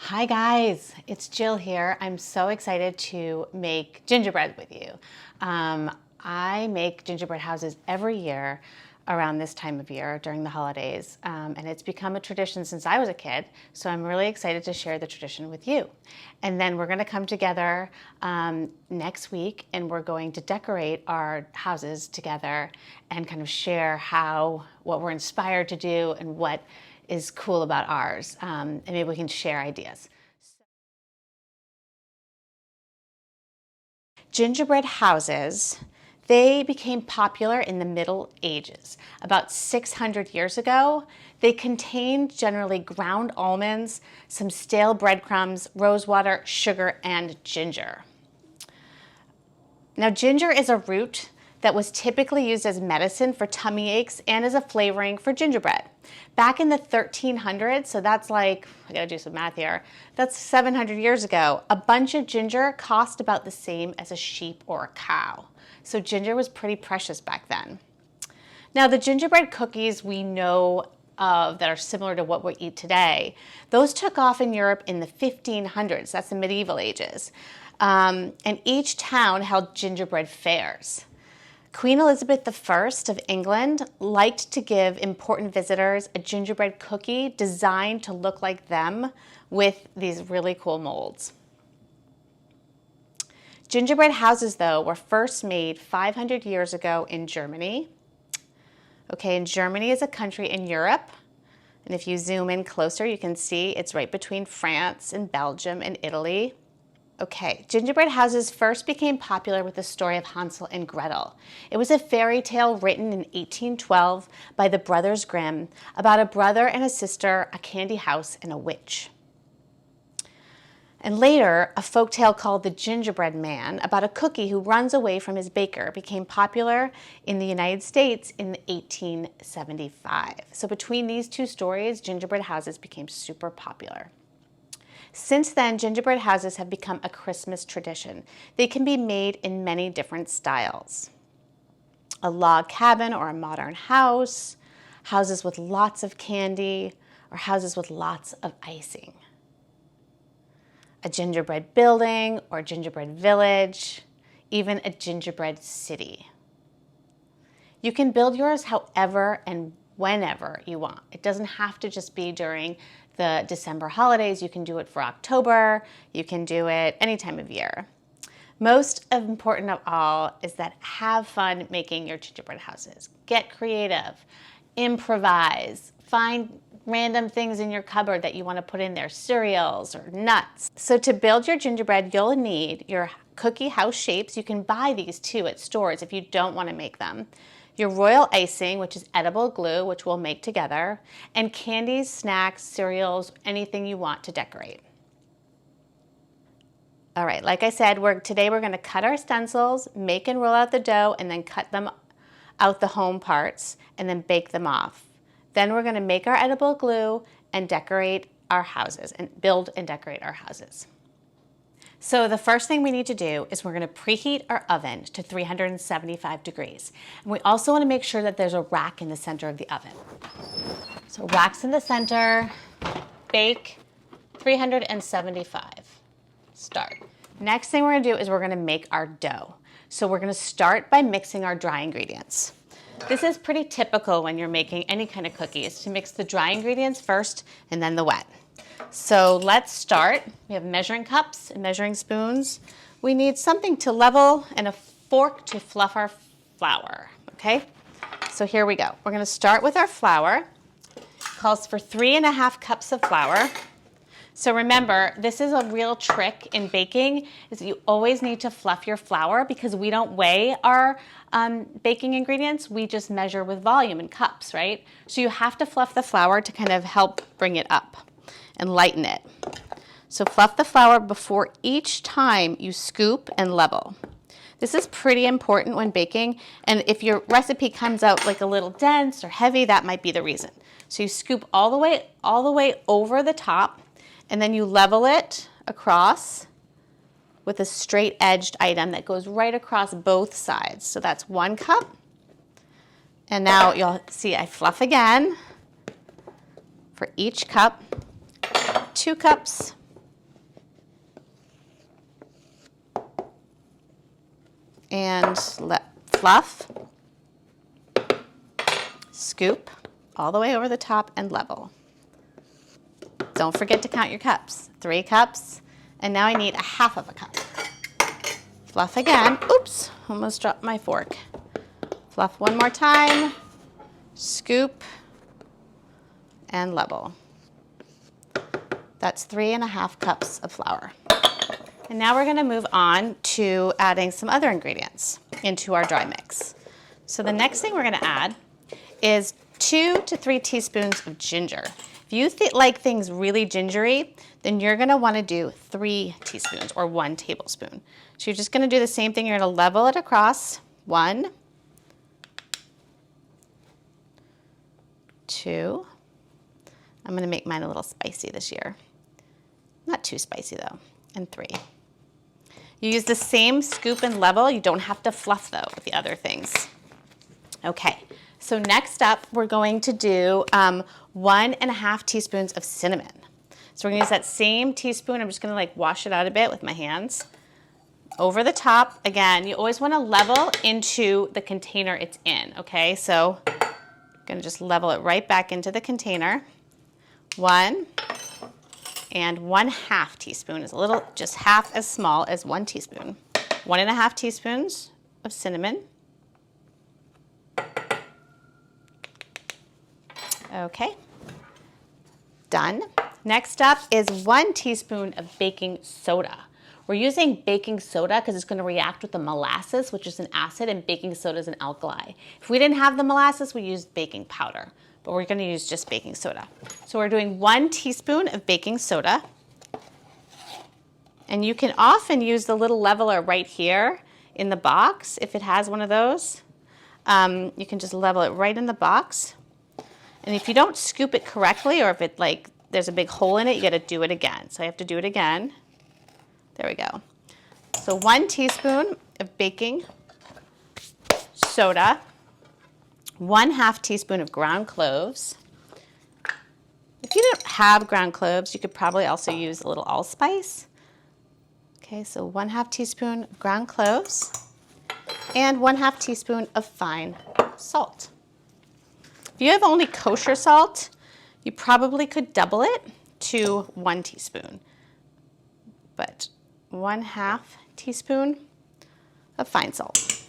Hi guys, it's Jill here. I'm so excited to make gingerbread with you. I make gingerbread houses every year around this time of year during the holidays, and it's become a tradition since I was a kid, so I'm really excited to share the tradition with you. And then we're gonna come together next week and we're going to decorate our houses together and kind of share what we're inspired to do and what is cool about ours, and maybe we can share ideas. Gingerbread houses, they became popular in the Middle Ages. About 600 years ago, they contained generally ground almonds, some stale breadcrumbs, rosewater, sugar, and ginger. Now, ginger is a root that was typically used as medicine for tummy aches and as a flavoring for gingerbread. Back in the 1300s, so that's like, I gotta do some math here, that's 700 years ago, a bunch of ginger cost about the same as a sheep or a cow. So ginger was pretty precious back then. Now, the gingerbread cookies we know of that are similar to what we eat today, those took off in Europe in the 1500s, that's the medieval ages. And each town held gingerbread fairs. Queen Elizabeth I of England liked to give important visitors a gingerbread cookie designed to look like them with these really cool molds. Gingerbread houses, though, were first made 500 years ago in Germany. Okay, and Germany is a country in Europe. And if you zoom in closer, you can see it's right between France and Belgium and Italy. Okay, gingerbread houses first became popular with the story of Hansel and Gretel. It was a fairy tale written in 1812 by the Brothers Grimm about a brother and a sister, a candy house, and a witch. And later, a folktale called The Gingerbread Man about a cookie who runs away from his baker became popular in the United States in 1875. So between these two stories, gingerbread houses became super popular. Since then, gingerbread houses have become a Christmas tradition. They can be made in many different styles. A log cabin or a modern house, houses with lots of candy, or houses with lots of icing. A gingerbread building or gingerbread village, even a gingerbread city. You can build yours however and whenever you want. It doesn't have to just be during the December holidays. You can do it for October. You can do it any time of year. Most important of all is that have fun making your gingerbread houses. Get creative, improvise, find random things in your cupboard that you want to put in there, cereals or nuts. So to build your gingerbread, you'll need your cookie house shapes. You can buy these too at stores if you don't want to make them. Your royal icing, which is edible glue, which we'll make together, and candies, snacks, cereals, anything you want to decorate. All right, like I said, today we're gonna cut our stencils, make and roll out the dough, and then cut them out the home parts, and then bake them off. Then we're gonna make our edible glue and decorate our houses, and build and decorate our houses. So the first thing we need to do is we're going to preheat our oven to 375 degrees. And we also want to make sure that there's a rack in the center of the oven. So racks in the center, bake 375. Start. Next thing we're going to do is we're going to make our dough. So we're going to start by mixing our dry ingredients. This is pretty typical when you're making any kind of cookies, to mix the dry ingredients first and then the wet. So let's start. We have measuring cups and measuring spoons. We need something to level and a fork to fluff our flour, okay? So here we go. We're gonna start with our flour. Calls for 3.5 cups of flour. So remember, this is a real trick in baking, is that you always need to fluff your flour because we don't weigh our baking ingredients, we just measure with volume in cups, right? So you have to fluff the flour to kind of help bring it up and lighten it. So fluff the flour before each time you scoop and level. This is pretty important when baking, and if your recipe comes out like a little dense or heavy, that might be the reason. So you scoop all the way over the top, and then you level it across with a straight edged item that goes right across both sides. So that's 1 cup. And now you'll see I fluff again for each cup. 2 cups, and fluff, scoop all the way over the top and level. Don't forget to count your cups. 3 cups, and now I need a half of a cup. Fluff again. Oops, almost dropped my fork. Fluff one more time, scoop, and level. That's 3½ cups of flour. And now we're gonna move on to adding some other ingredients into our dry mix. So the next thing we're gonna add is 2 to 3 teaspoons of ginger. If you like things really gingery, then you're gonna wanna do 3 teaspoons or 1 tablespoon. So you're just gonna do the same thing. You're gonna level it across. 1, 2. I'm gonna make mine a little spicy this year. Not too spicy though. And 3. You use the same scoop and level. You don't have to fluff though with the other things. Okay, so next up we're going to do 1½ teaspoons of cinnamon. So we're gonna use that same teaspoon. I'm just gonna like wash it out a bit with my hands. Over the top, again, you always wanna level into the container it's in, okay? So I'm gonna just level it right back into the container. 1 and 1/2 teaspoon is a little, just half as small as 1 teaspoon. 1½ teaspoons of cinnamon. Okay, done. Next up is 1 teaspoon of baking soda. We're using baking soda because it's going to react with the molasses, which is an acid, and baking soda is an alkali. If we didn't have the molasses, we used baking powder, but we're going to use just baking soda. So we're doing 1 teaspoon of baking soda. And you can often use the little leveler right here in the box if it has one of those. You can just level it right in the box. And if you don't scoop it correctly, or if it like there's a big hole in it, you got to do it again. So I have to do it again. There we go. So 1 teaspoon of baking soda, 1/2 teaspoon of ground cloves. If you don't have ground cloves, you could probably also use a little allspice. Okay, so 1/2 teaspoon of ground cloves and 1/2 teaspoon of fine salt. If you have only kosher salt, you probably could double it to 1 teaspoon. But 1/2 teaspoon of fine salt.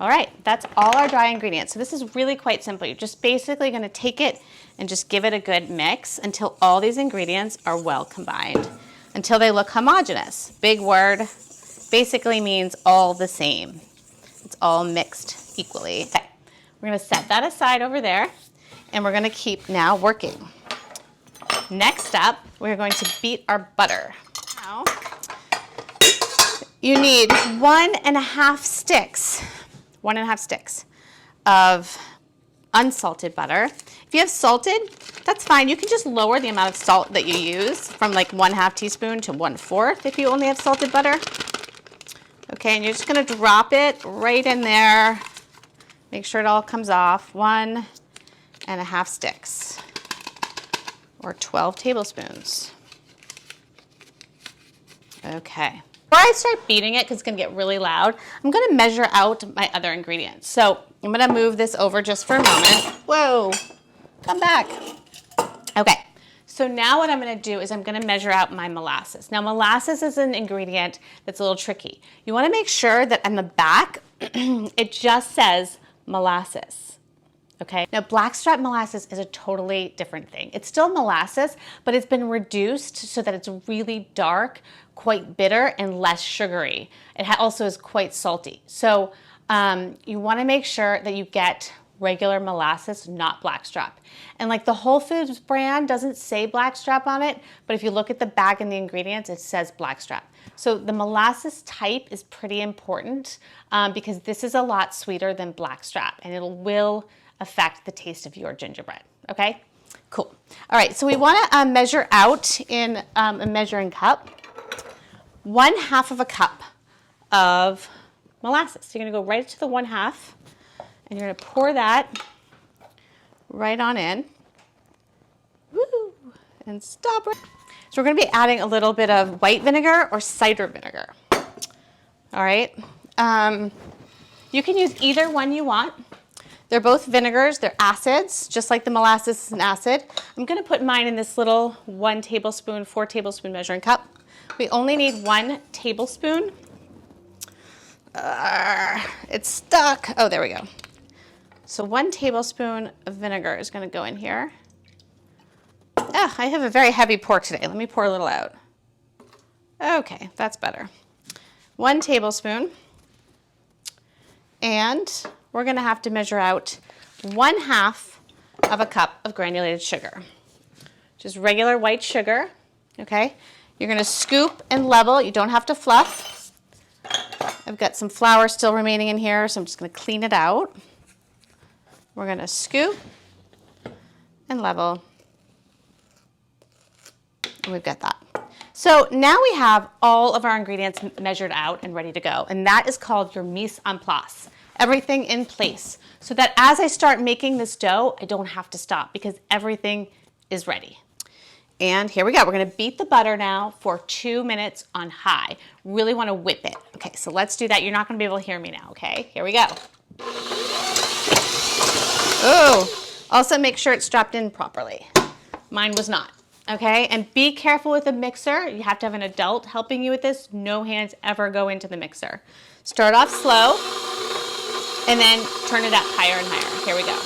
All right, that's all our dry ingredients. So this is really quite simple. You're just basically gonna take it and just give it a good mix until all these ingredients are well combined, until they look homogeneous. Big word, basically means all the same. It's all mixed equally. Okay, we're gonna set that aside over there, and we're gonna keep now working. Next up, we're going to beat our butter. Now, you need 1½ sticks, 1½ sticks of unsalted butter. If you have salted, that's fine. You can just lower the amount of salt that you use from like 1/2 teaspoon to 1/4 if you only have salted butter. Okay, and you're just gonna drop it right in there. Make sure it all comes off. 1½ sticks, or 12 tablespoons. Okay. Before I start beating it, because it's gonna get really loud, I'm gonna measure out my other ingredients. So I'm gonna move this over just for a moment. Whoa, come back. Okay, so now what I'm gonna do is I'm gonna measure out my molasses. Now molasses is an ingredient that's a little tricky. You wanna make sure that on the back, it just says molasses. Okay, now blackstrap molasses is a totally different thing. It's still molasses, but it's been reduced so that it's really dark, quite bitter, and less sugary. It also is quite salty. So you wanna make sure that you get regular molasses, not blackstrap. And like the Whole Foods brand doesn't say blackstrap on it, but if you look at the bag and the ingredients, it says blackstrap. So the molasses type is pretty important because this is a lot sweeter than blackstrap, and it will affect the taste of your gingerbread, okay? Cool. All right, so we wanna measure out in a measuring cup 1/2 of a cup of molasses. So you're gonna go right to the 1/2, and you're gonna pour that right on in. Woo! And stop it. So we're gonna be adding a little bit of white vinegar or cider vinegar. all right? You can use either one you want. They're both vinegars, they're acids, just like the molasses is an acid. I'm gonna put mine in this little 1 tablespoon, 4 tablespoon measuring cup. We only need 1 tablespoon. It's stuck. Oh, there we go. So 1 tablespoon of vinegar is gonna go in here. Ah, I have a very heavy pork today. Let me pour a little out. Okay, that's better. 1 tablespoon. And we're gonna have to measure out 1/2 of a cup of granulated sugar. Just regular white sugar, okay? You're gonna scoop and level. You don't have to fluff. I've got some flour still remaining in here, so I'm just gonna clean it out. We're gonna scoop and level. And we've got that. So now we have all of our ingredients measured out and ready to go. And that is called your mise en place. Everything in place. So that as I start making this dough, I don't have to stop because everything is ready. And here we go. We're gonna beat the butter now for 2 minutes on high. Really wanna whip it. Okay, so let's do that. You're not gonna be able to hear me now, okay? Here we go. Oh, also make sure it's strapped in properly. Mine was not. Okay, and be careful with the mixer. You have to have an adult helping you with this. No hands ever go into the mixer. Start off slow, and then turn it up higher and higher. Here we go.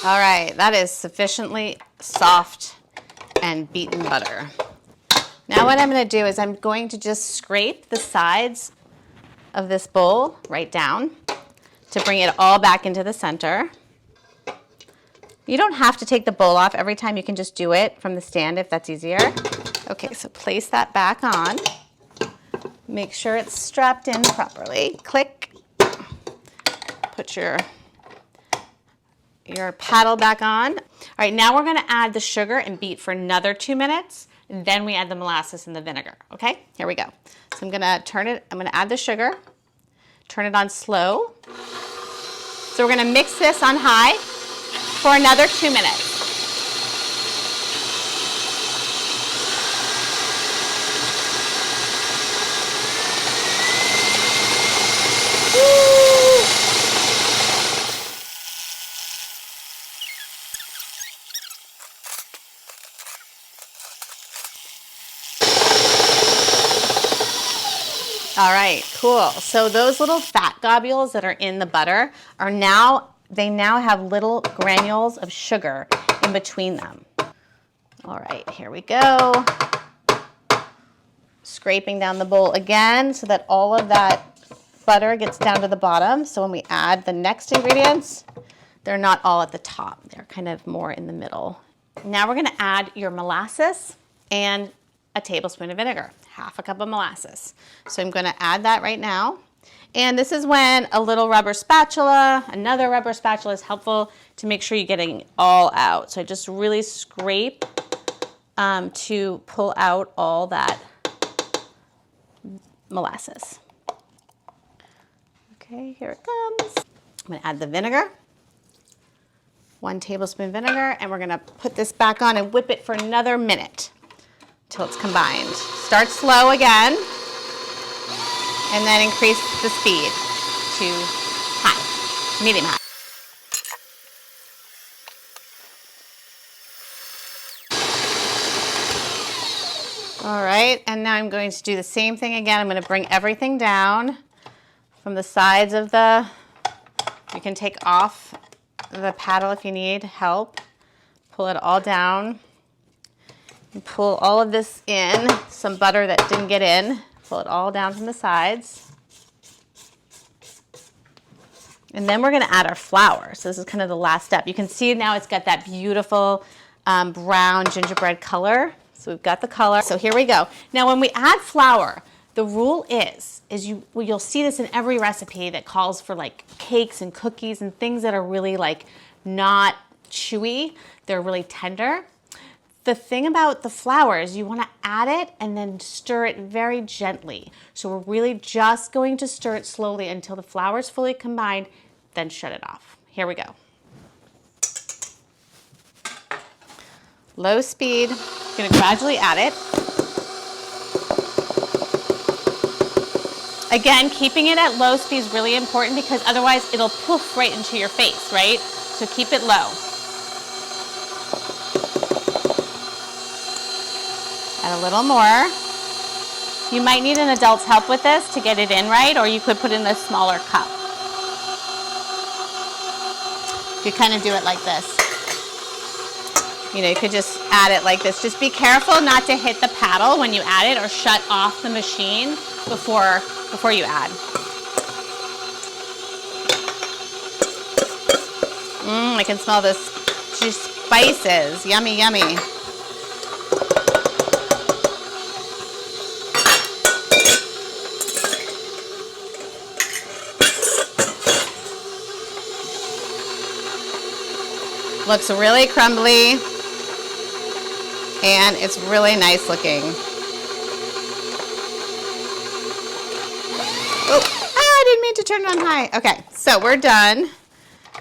All right, that is sufficiently soft and beaten butter. Now what I'm going to do is I'm going to just scrape the sides of this bowl right down to bring it all back into the center. You don't have to take the bowl off every time. You can just do it from the stand if that's easier. Okay, so place that back on. Make sure it's strapped in properly. Click. Put your paddle back on. All right, now we're gonna add the sugar and beat for another 2 minutes. And then we add the molasses and the vinegar, okay? Here we go. So I'm gonna add the sugar, turn it on slow. So we're gonna mix this on high for another 2 minutes. All right, cool. So those little fat globules that are in the butter are now have little granules of sugar in between them. All right, here we go. Scraping down the bowl again so that all of that butter gets down to the bottom. So when we add the next ingredients, they're not all at the top. They're kind of more in the middle. Now we're gonna add your molasses and a tablespoon of vinegar, 1/2 cup of molasses. So I'm gonna add that right now. And this is when a little rubber spatula, another rubber spatula is helpful to make sure you're getting all out. So I just really scrape to pull out all that molasses. Okay, here it comes. I'm gonna add the vinegar, 1 tablespoon vinegar, and we're gonna put this back on and whip it for another minute till it's combined. Start slow again, and then increase the speed to high, medium high. All right, and now I'm going to do the same thing again. I'm going to bring everything down from the sides of you can take off the paddle if you need help. Pull it all down. And pull all of this in, some butter that didn't get in. Pull it all down from the sides. And then we're gonna add our flour. So this is kind of the last step. You can see now it's got that beautiful brown gingerbread color. So we've got the color. So here we go. Now when we add flour, the rule is you'll see this in every recipe that calls for like cakes and cookies and things that are really like not chewy. They're really tender. The thing about the flour is you want to add it and then stir it very gently. So we're really just going to stir it slowly until the flour is fully combined, then shut it off. Here we go. Low speed, I'm going to gradually add it. Again, keeping it at low speed is really important because otherwise it'll poof right into your face, right? So keep it low. Add a little more. You might need an adult's help with this to get it in right, or you could put in a smaller cup. You kind of do it like this. You know, you could just add it like this. Just be careful not to hit the paddle when you add it or shut off the machine before you add. I can smell this spices. Yummy, yummy. Looks really crumbly, and it's really nice looking. Oh, I didn't mean to turn it on high. Okay, so we're done,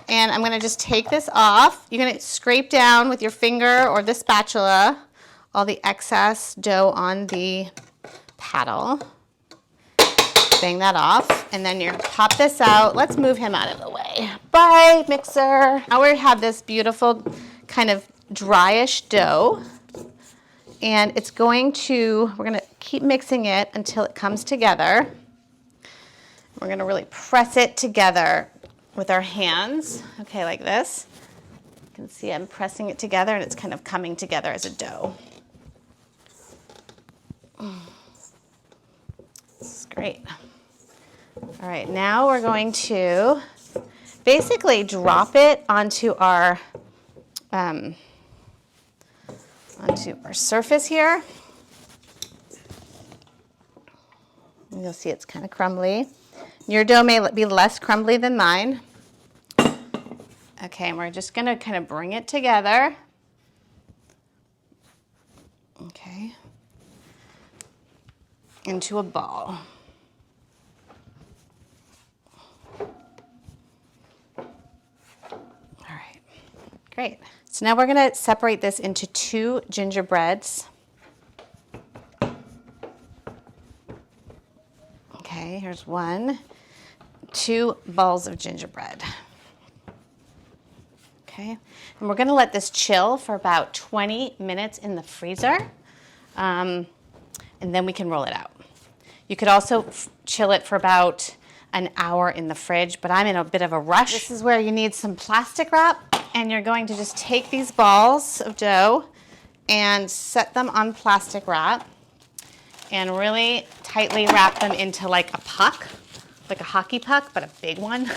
and I'm gonna just take this off. You're gonna scrape down with your finger or the spatula all the excess dough on the paddle. Bang that off, and then you're gonna pop this out. Let's move him out of the way. Bye, mixer. Now we have this beautiful kind of dryish dough, and we're gonna keep mixing it until it comes together. We're gonna really press it together with our hands, okay, like this. You can see I'm pressing it together, and it's kind of coming together as a dough. This is great. All right, now we're going to basically drop it onto our surface here. And you'll see it's kind of crumbly. Your dough may be less crumbly than mine. Okay, and we're just gonna kind of bring it together. Okay, into a ball. Great. So now we're going to separate this into 2 gingerbreads. Okay, here's 1. 2 balls of gingerbread. Okay, and we're going to let this chill for about 20 minutes in the freezer, and then we can roll it out. You could also chill it for about an hour in the fridge, but I'm in a bit of a rush. This is where you need some plastic wrap. And you're going to just take these balls of dough and set them on plastic wrap and really tightly wrap them into like a puck, like a hockey puck, but a big one,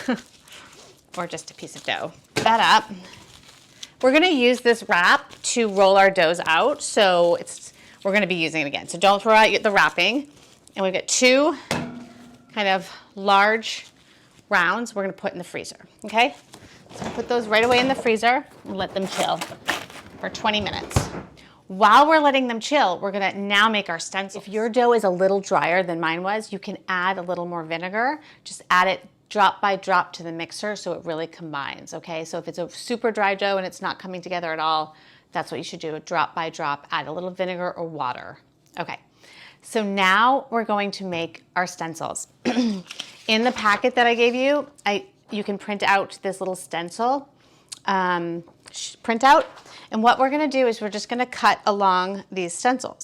or just a piece of dough. That up. We're gonna use this wrap to roll our doughs out, so we're gonna be using it again. So don't throw out the wrapping. And we've got 2 kind of large rounds we're gonna put in the freezer, okay? So put those right away in the freezer and let them chill for 20 minutes. While we're letting them chill, we're gonna now make our stencils. If your dough is a little drier than mine was, you can add a little more vinegar. Just add it drop by drop to the mixer so it really combines, okay? So if it's a super dry dough and it's not coming together at all, that's what you should do, drop by drop, add a little vinegar or water. Okay, so now we're going to make our stencils. In the packet that I gave you, you can print out this little stencil printout. And what we're gonna do is we're just gonna cut along these stencils.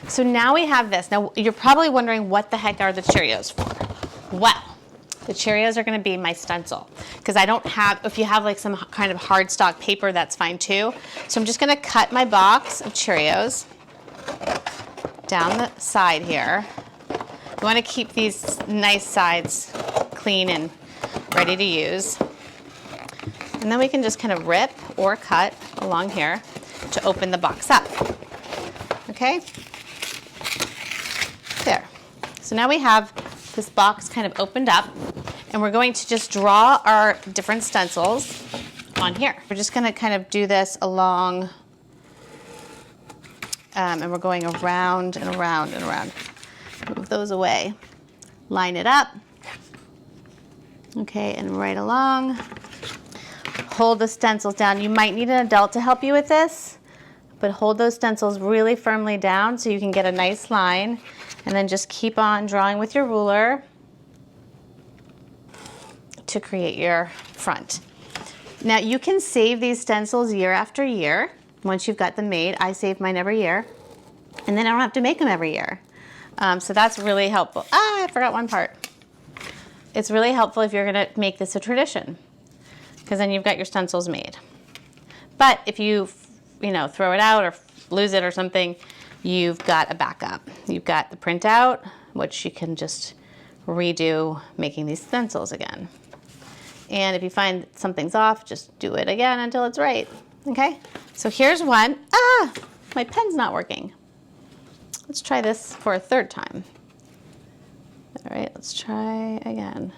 So now we have this. Now you're probably wondering what the heck are the Cheerios for? Well, the Cheerios are gonna be my stencil because I don't have, if you have like some kind of hard stock paper, that's fine too. So I'm just gonna cut my box of Cheerios down the side here. You want to keep these nice sides clean and ready to use. And then we can just kind of rip or cut along here to open the box up. Okay? There. So now we have this box kind of opened up, And we're going to just draw our different stencils on here. We're just gonna kind of do this along, and we're going around and around and around. Move those away. Line it up. Okay, and right along. Hold the stencils down. You might need an adult to help you with this, but hold those stencils really firmly down so you can get a nice line, and then just keep on drawing with your ruler to create your front. Now you can save these stencils year after year. Once you've got them made, I save mine every year, and then I don't have to make them every year. So that's really helpful. I forgot one part. It's really helpful if you're gonna make this a tradition, because then you've got your stencils made. But if you throw it out or lose it or something, you've got a backup. You've got the printout, which you can just redo making these stencils again. And if you find something's off, just do it again until it's right, okay? So here's one. My pen's not working. Let's try this for a third time. All right, let's try again.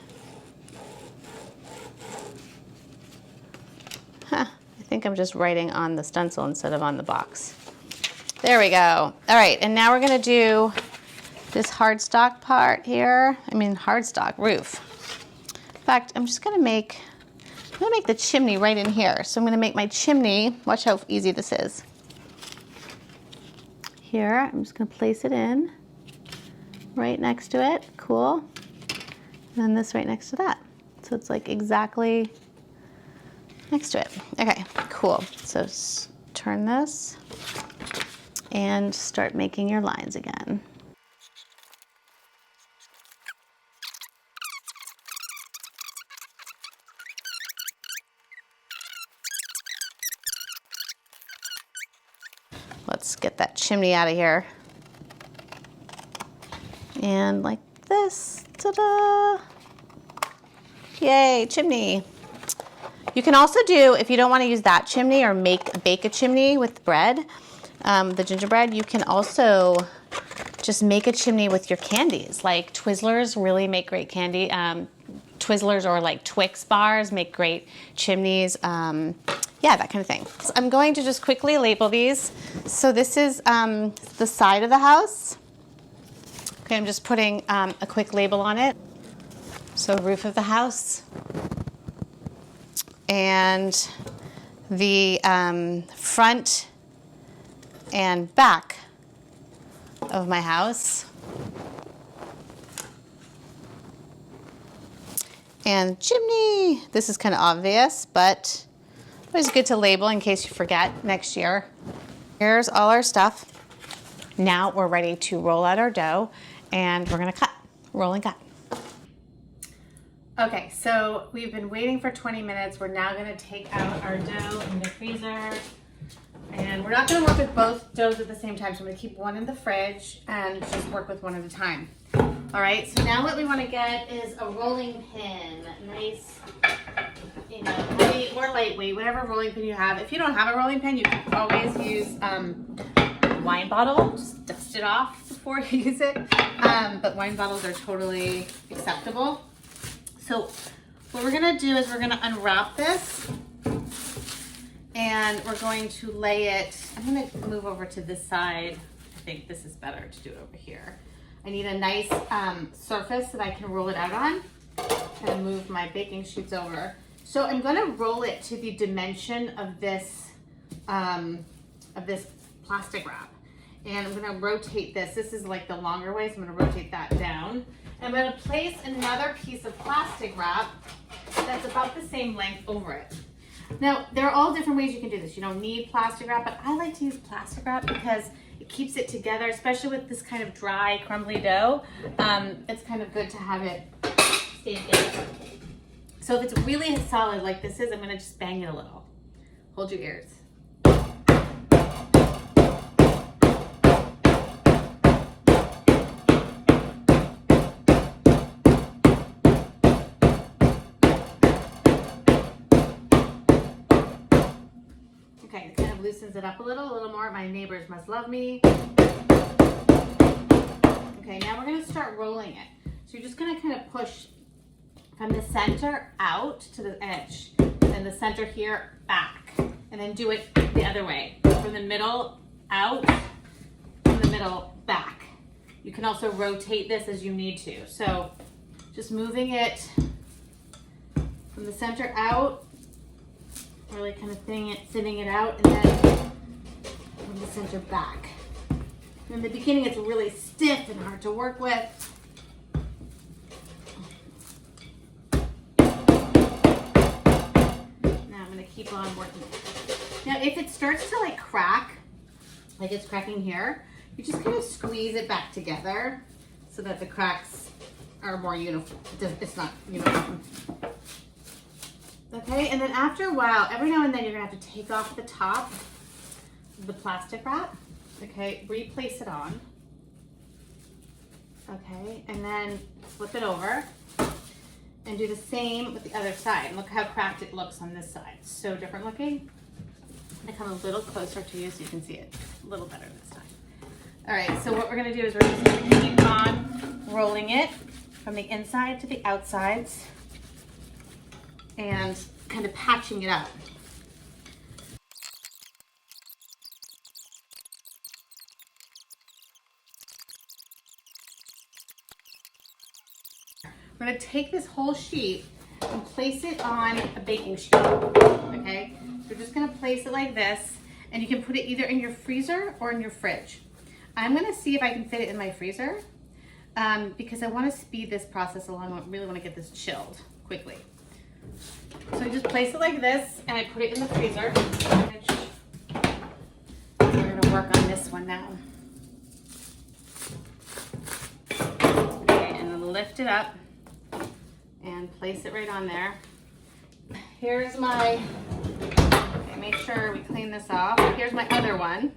I think I'm just writing on the stencil instead of on the box. There we go. All right, and now we're gonna do this hardstock part here. Hardstock roof. In fact, I'm gonna make the chimney right in here. So I'm gonna make my chimney, watch how easy this is. Here, I'm just gonna place it in, right next to it, cool. And then this right next to that. So it's like exactly next to it. Okay, cool. So turn this and start making your lines again. Let's get that chimney out of here. And like this, ta-da! Yay, chimney. You can also do, if you don't want to use that chimney or bake a chimney with bread, the gingerbread, you can also just make a chimney with your candies. Like Twizzlers really make great candy. Twizzlers or like Twix bars make great chimneys. Yeah, that kind of thing. So I'm going to just quickly label these. So this is the side of the house. Okay, I'm just putting a quick label on it. So roof of the house. And the front and back of my house. And chimney. This is kind of obvious, but always good to label in case you forget next year. Here's all our stuff. Now we're ready to roll out our dough, and we're gonna cut. Roll and cut. Okay, so we've been waiting for 20 minutes. We're now gonna take out our dough in the freezer. And we're not gonna work with both doughs at the same time, so I'm gonna keep one in the fridge and just work with one at a time. All right, so now what we wanna get is a rolling pin. Nice, heavy or lightweight, whatever rolling pin you have. If you don't have a rolling pin, you can always use a wine bottle. Just dust it off before you use it. But wine bottles are totally acceptable. So what we're gonna do is we're gonna unwrap this, and we're going to lay it. I'm gonna move over to this side. I think this is better to do it over here. I need a nice surface that I can roll it out on. And move my baking sheets over. So I'm gonna roll it to the dimension of this plastic wrap. And I'm gonna rotate this. This is like the longer way, so I'm gonna rotate that down. And I'm gonna place another piece of plastic wrap that's about the same length over it. Now, there are all different ways you can do this. You don't need plastic wrap, but I like to use plastic wrap because it keeps it together, especially with this kind of dry, crumbly dough. It's kind of good to have it stay together. So if it's really solid like this is, I'm gonna just bang it a little. Hold your ears. Okay, it kind of loosens it up a little more. My neighbors must love me. Okay, now we're gonna start rolling it. So you're just gonna kind of push from the center out to the edge, and the center here back, and then do it the other way, from the middle out, from the middle back. You can also rotate this as you need to. So just moving it from the center out, really kind of thinning it out, and then from the center back. In the beginning, it's really stiff and hard to work with. Now I'm going to keep on working. Now, if it starts to like crack, like it's cracking here, you just kind of squeeze it back together so that the cracks are more uniform. It's not uniform. Okay, and then after a while, every now and then you're gonna have to take off the top of the plastic wrap. Okay, replace it on. Okay, and then flip it over and do the same with the other side. Look how cracked it looks on this side. So different looking. I come a little closer to you so you can see it a little better this time. All right, so what we're gonna do is we're just gonna keep on rolling it from the inside to the outsides and kind of patching it up. We're gonna take this whole sheet and place it on a baking sheet, okay? We're just gonna place it like this, and you can put it either in your freezer or in your fridge. I'm gonna see if I can fit it in my freezer because I wanna speed this process along. I really wanna get this chilled quickly. So I just place it like this, and I put it in the freezer. We're gonna work on this one now. Okay, and then lift it up and place it right on there. Here's my, okay, make sure we clean this off. Here's my other one.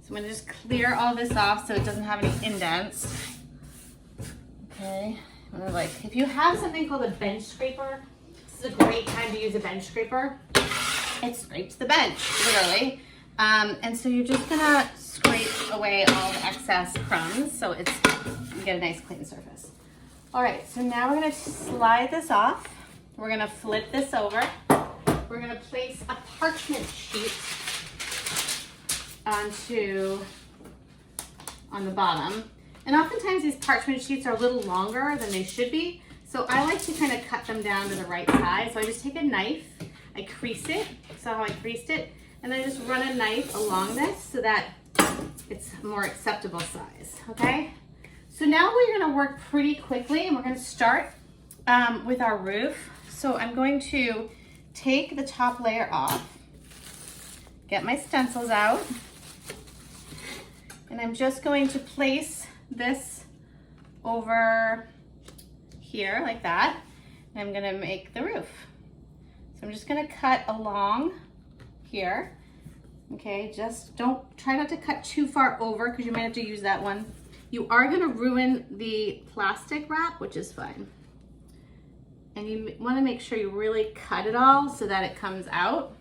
So I'm gonna just clear all this off so it doesn't have any indents. Okay, like if you have something called a bench scraper, this is a great time to use a bench scraper. It scrapes the bench, literally. And so you're just gonna scrape away all the excess crumbs so you get a nice clean surface. All right, so now we're gonna slide this off. We're gonna flip this over. We're gonna place a parchment sheet on the bottom. And oftentimes these parchment sheets are a little longer than they should be. So I like to kind of cut them down to the right size. So I just take a knife, I crease it, so how I creased it, and then I just run a knife along this so that it's a more acceptable size, okay? So now we're gonna work pretty quickly, and we're gonna start with our roof. So I'm going to take the top layer off, get my stencils out, and I'm just going to place this over here like that, and I'm gonna make the roof. So I'm just gonna cut along here, okay? Just try not to cut too far over because you might have to use that one. You are gonna ruin the plastic wrap, which is fine. And you wanna make sure you really cut it all so that it comes out.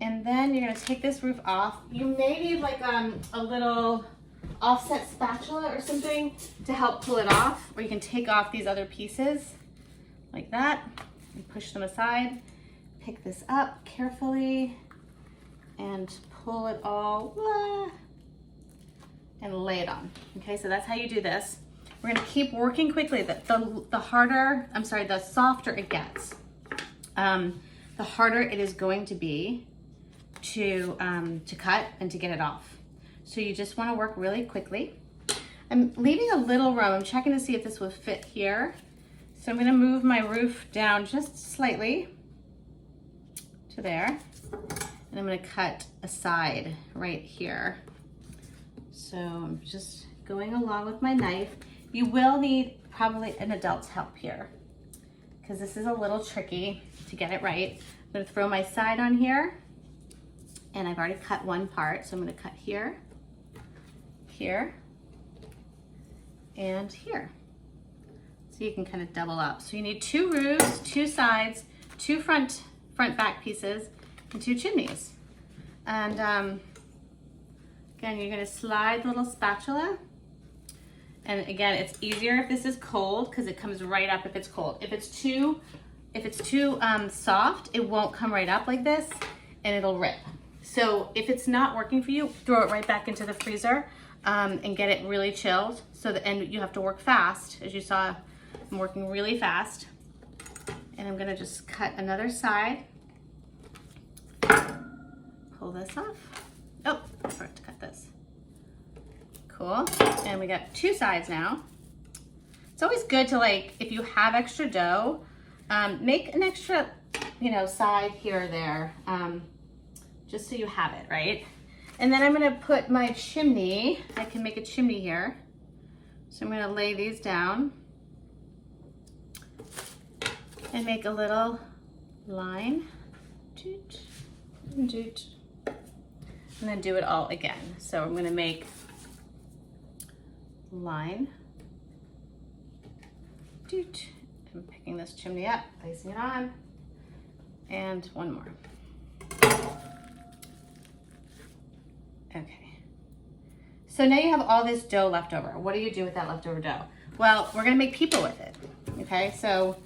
And then you're gonna take this roof off. You may need like a little offset spatula or something to help pull it off, or you can take off these other pieces like that and push them aside. Pick this up carefully and pull it all and lay it on. Okay, so that's how you do this. We're gonna keep working quickly. The softer it gets, the harder it is going to be to cut and to get it off. So you just wanna work really quickly. I'm leaving a little room. I'm checking to see if this will fit here. So I'm gonna move my roof down just slightly to there. And I'm gonna cut a side right here. So I'm just going along with my knife. You will need probably an adult's help here because this is a little tricky to get it right. I'm gonna throw my side on here, and I've already cut one part. So I'm gonna cut here, here, and here. So you can kind of double up. So you need 2 roofs, 2 sides, 2 front back pieces, and 2 chimneys. And again, you're gonna slide the little spatula And again, it's easier if this is cold because it comes right up if it's cold. If it's too soft, it won't come right up like this and it'll rip. So if it's not working for you, throw it right back into the freezer and get it really chilled. And you have to work fast. As you saw, I'm working really fast. And I'm gonna just cut another side. Pull this off. Oh, I forgot to cut this. Cool. And we got two sides now. It's always good to, like, if you have extra dough, make an extra, side here or there, just so you have it, right? And then I'm gonna put my chimney. I can make a chimney here. So I'm gonna lay these down and make a little line. Doot, doot. And then do it all again. So I'm gonna make line. Doot. I'm picking this chimney up, placing it on, and one more. Okay. So now you have all this dough left over. What do you do with that leftover dough? Well, we're gonna make people with it. Okay, so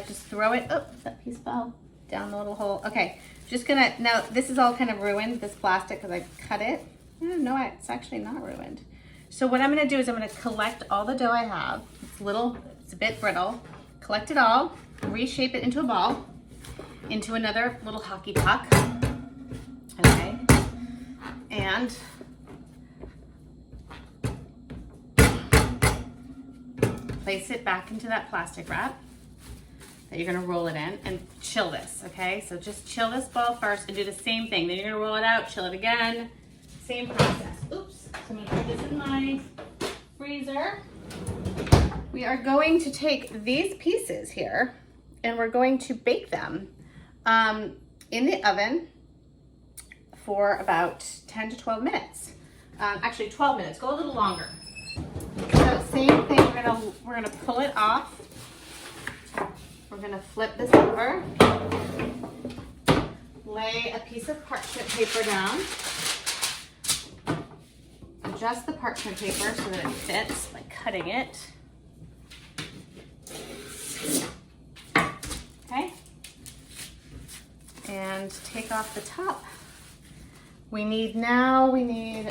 just throw it. Oh, that piece fell down the little hole. Okay, now this is all kind of ruined, this plastic, because I cut it. No, it's actually not ruined. So what I'm gonna do is I'm gonna collect all the dough I have. It's a bit brittle. Collect it all, reshape it into a ball, into another little hockey puck. Okay, and place it back into that plastic wrap that you're gonna roll it in and chill this, okay? So just chill this ball first and do the same thing. Then you're gonna roll it out, chill it again, same process. Oops, so I'm gonna put this in my freezer. We are going to take these pieces here and we're going to bake them in the oven for about 10 to 12 minutes. Actually 12 minutes, go a little longer. So same thing, we're gonna pull it off. We're gonna flip this over, lay a piece of parchment paper down, adjust the parchment paper so that it fits by cutting it. Okay, and take off the top. We need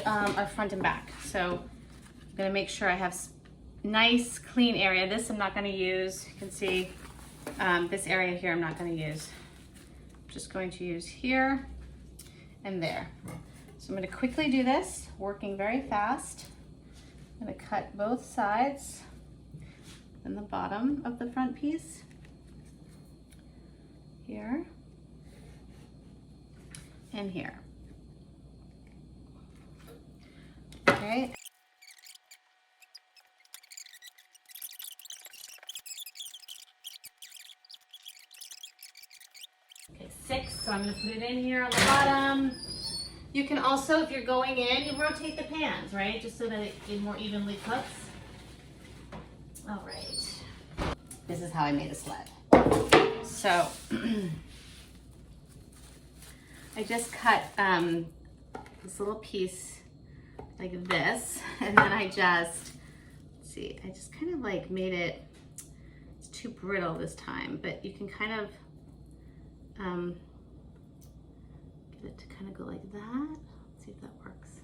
our front and back. So I'm gonna make sure I have nice clean area. This I'm not gonna use. You can see this area here I'm not gonna use. I'm just going to use here and there. So I'm gonna quickly do this, working very fast. I'm gonna cut both sides and the bottom of the front piece here and here. Okay. Okay, 6, so I'm gonna put it in here on the bottom. You can also, if you're going in, you rotate the pans, right? Just so that it more evenly cooks. All right. This is how I made a sled. So, I just cut this little piece like this, and then I just kind of like made it, it's too brittle this time, but you can kind of get it to kind of go like that. Let's see if that works.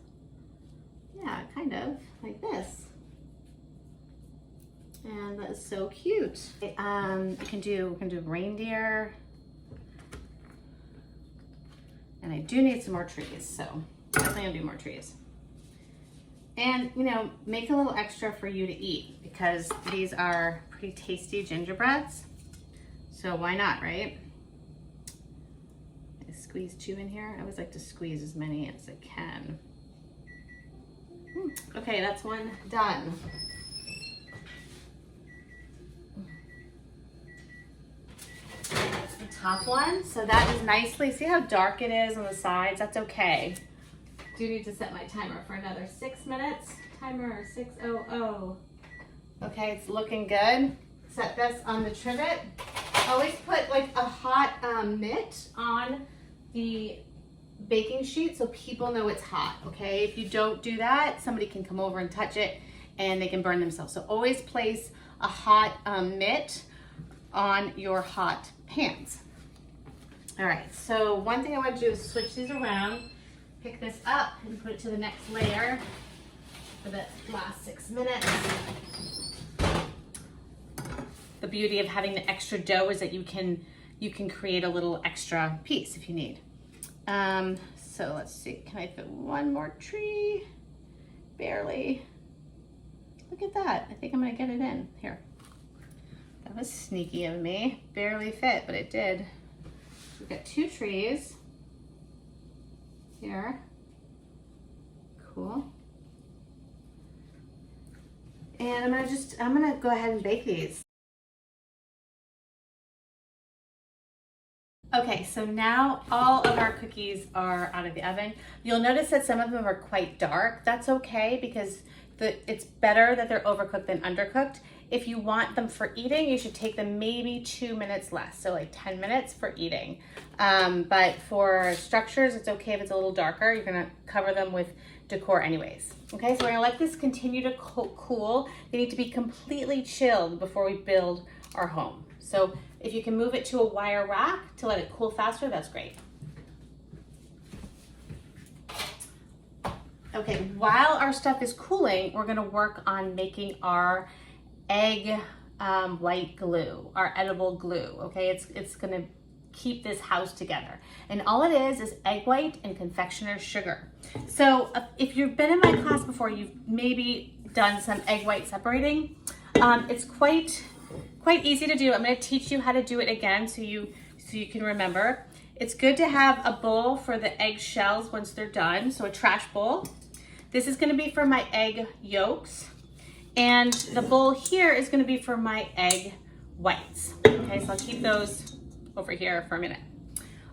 Yeah, kind of like this. And that is so cute. We can do reindeer. And I do need some more trees, so definitely gonna do more trees. And make a little extra for you to eat because these are pretty tasty gingerbreads. So why not, right? I squeeze 2 in here. I always like to squeeze as many as I can. Okay, that's one done. That's the top one. So that is nicely, see how dark it is on the sides? That's okay. I do need to set my timer for another 6 minutes. Timer 6:00. Okay, it's looking good. Set this on the trivet. Always put like a hot mitt on the baking sheet so people know it's hot, okay? If you don't do that, somebody can come over and touch it and they can burn themselves. So always place a hot mitt on your hot pans. All right, so one thing I want to do is switch these around, pick this up and put it to the next layer for the last 6 minutes. The beauty of having the extra dough is that you can create a little extra piece if you need. So let's see, can I fit one more tree? Barely. Look at that, I think I'm gonna get it in. Here. That was sneaky of me. Barely fit, but it did. We've got 2 trees here. Cool. And I'm gonna go ahead and bake these. Okay, so now all of our cookies are out of the oven. You'll notice that some of them are quite dark. That's okay because it's better that they're overcooked than undercooked. If you want them for eating, you should take them maybe 2 minutes less, so like 10 minutes for eating. But for structures, it's okay if it's a little darker. You're gonna cover them with decor anyways. Okay, so we're gonna let this continue to cool. They need to be completely chilled before we build our home. So if you can move it to a wire rack to let it cool faster, that's great. Okay, while our stuff is cooling, we're gonna work on making our egg white glue, our edible glue, okay? It's gonna keep this house together. And all it is egg white and confectioner's sugar. So if you've been in my class before, you've maybe done some egg white separating. It's quite easy to do. I'm gonna teach you how to do it again so you can remember. It's good to have a bowl for the egg shells once they're done, so a trash bowl. This is gonna be for my egg yolks, and the bowl here is gonna be for my egg whites. Okay, so I'll keep those over here for a minute.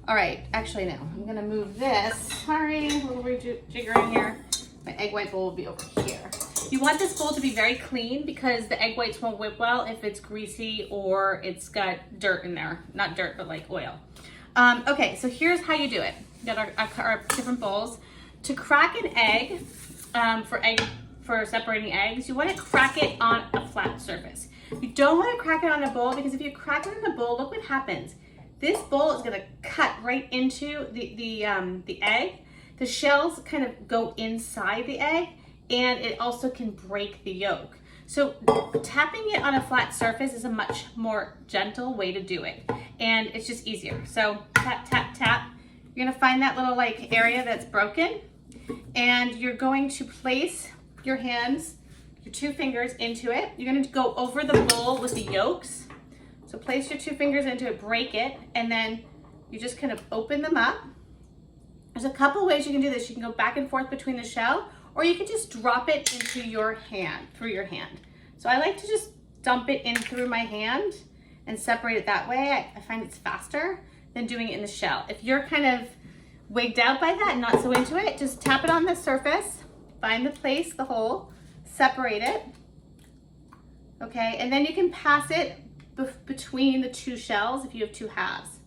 All right, actually no, I'm gonna move this. Sorry, a little rejiggering here. My egg white bowl will be over here. You want this bowl to be very clean because the egg whites won't whip well if it's greasy or it's got dirt in there. Not dirt, but like oil. Okay, so here's how you do it. You got our different bowls. To crack an egg, for separating eggs, you want to crack it on a flat surface. You don't want to crack it on a bowl because if you crack it on a bowl, look what happens. This bowl is going to cut right into the egg. The shells kind of go inside the egg, and it also can break the yolk. So tapping it on a flat surface is a much more gentle way to do it, and it's just easier. So tap, tap, tap. You're gonna find that little like area that's broken, and you're going to place your hands, your 2 fingers into it. You're gonna go over the bowl with the yolks. So place your 2 fingers into it, break it, and then you just kind of open them up. There's a couple ways you can do this. You can go back and forth between the shell, or you could just drop it into your hand, through your hand. So I like to just dump it in through my hand and separate it that way. I find it's faster than doing it in the shell. If you're kind of wigged out by that and not so into it, just tap it on the surface, find the place, the hole, separate it, okay? And then you can pass it between the 2 shells if you have 2 halves.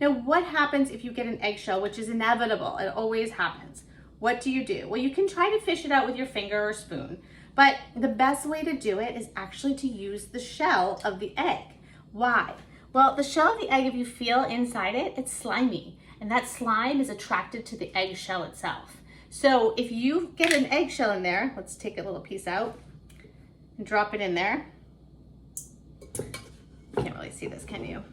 Now, what happens if you get an eggshell, which is inevitable? It always happens. What do? Well, you can try to fish it out with your finger or spoon, but the best way to do it is actually to use the shell of the egg. Why? Well, the shell of the egg, if you feel inside it, it's slimy, and that slime is attracted to the eggshell itself. So if you get an eggshell in there, let's take a little piece out and drop it in there. You can't really see this, can you?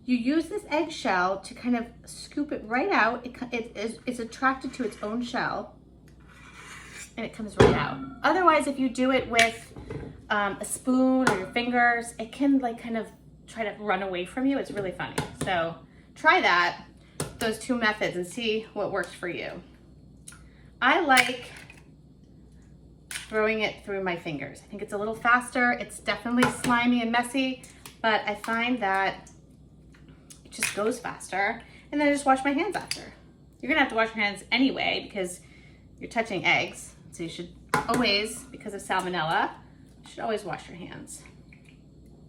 You use this eggshell to kind of scoop it right out. It's attracted to its own shell, and it comes right out. Otherwise, if you do it with a spoon or your fingers, it can like kind of try to run away from you. It's really funny. So try that, those 2 methods, and see what works for you. I like throwing it through my fingers. I think it's a little faster. It's definitely slimy and messy, but I find that it just goes faster. And then I just wash my hands after. You're gonna have to wash your hands anyway because you're touching eggs. So you should always, because of salmonella, you should always wash your hands.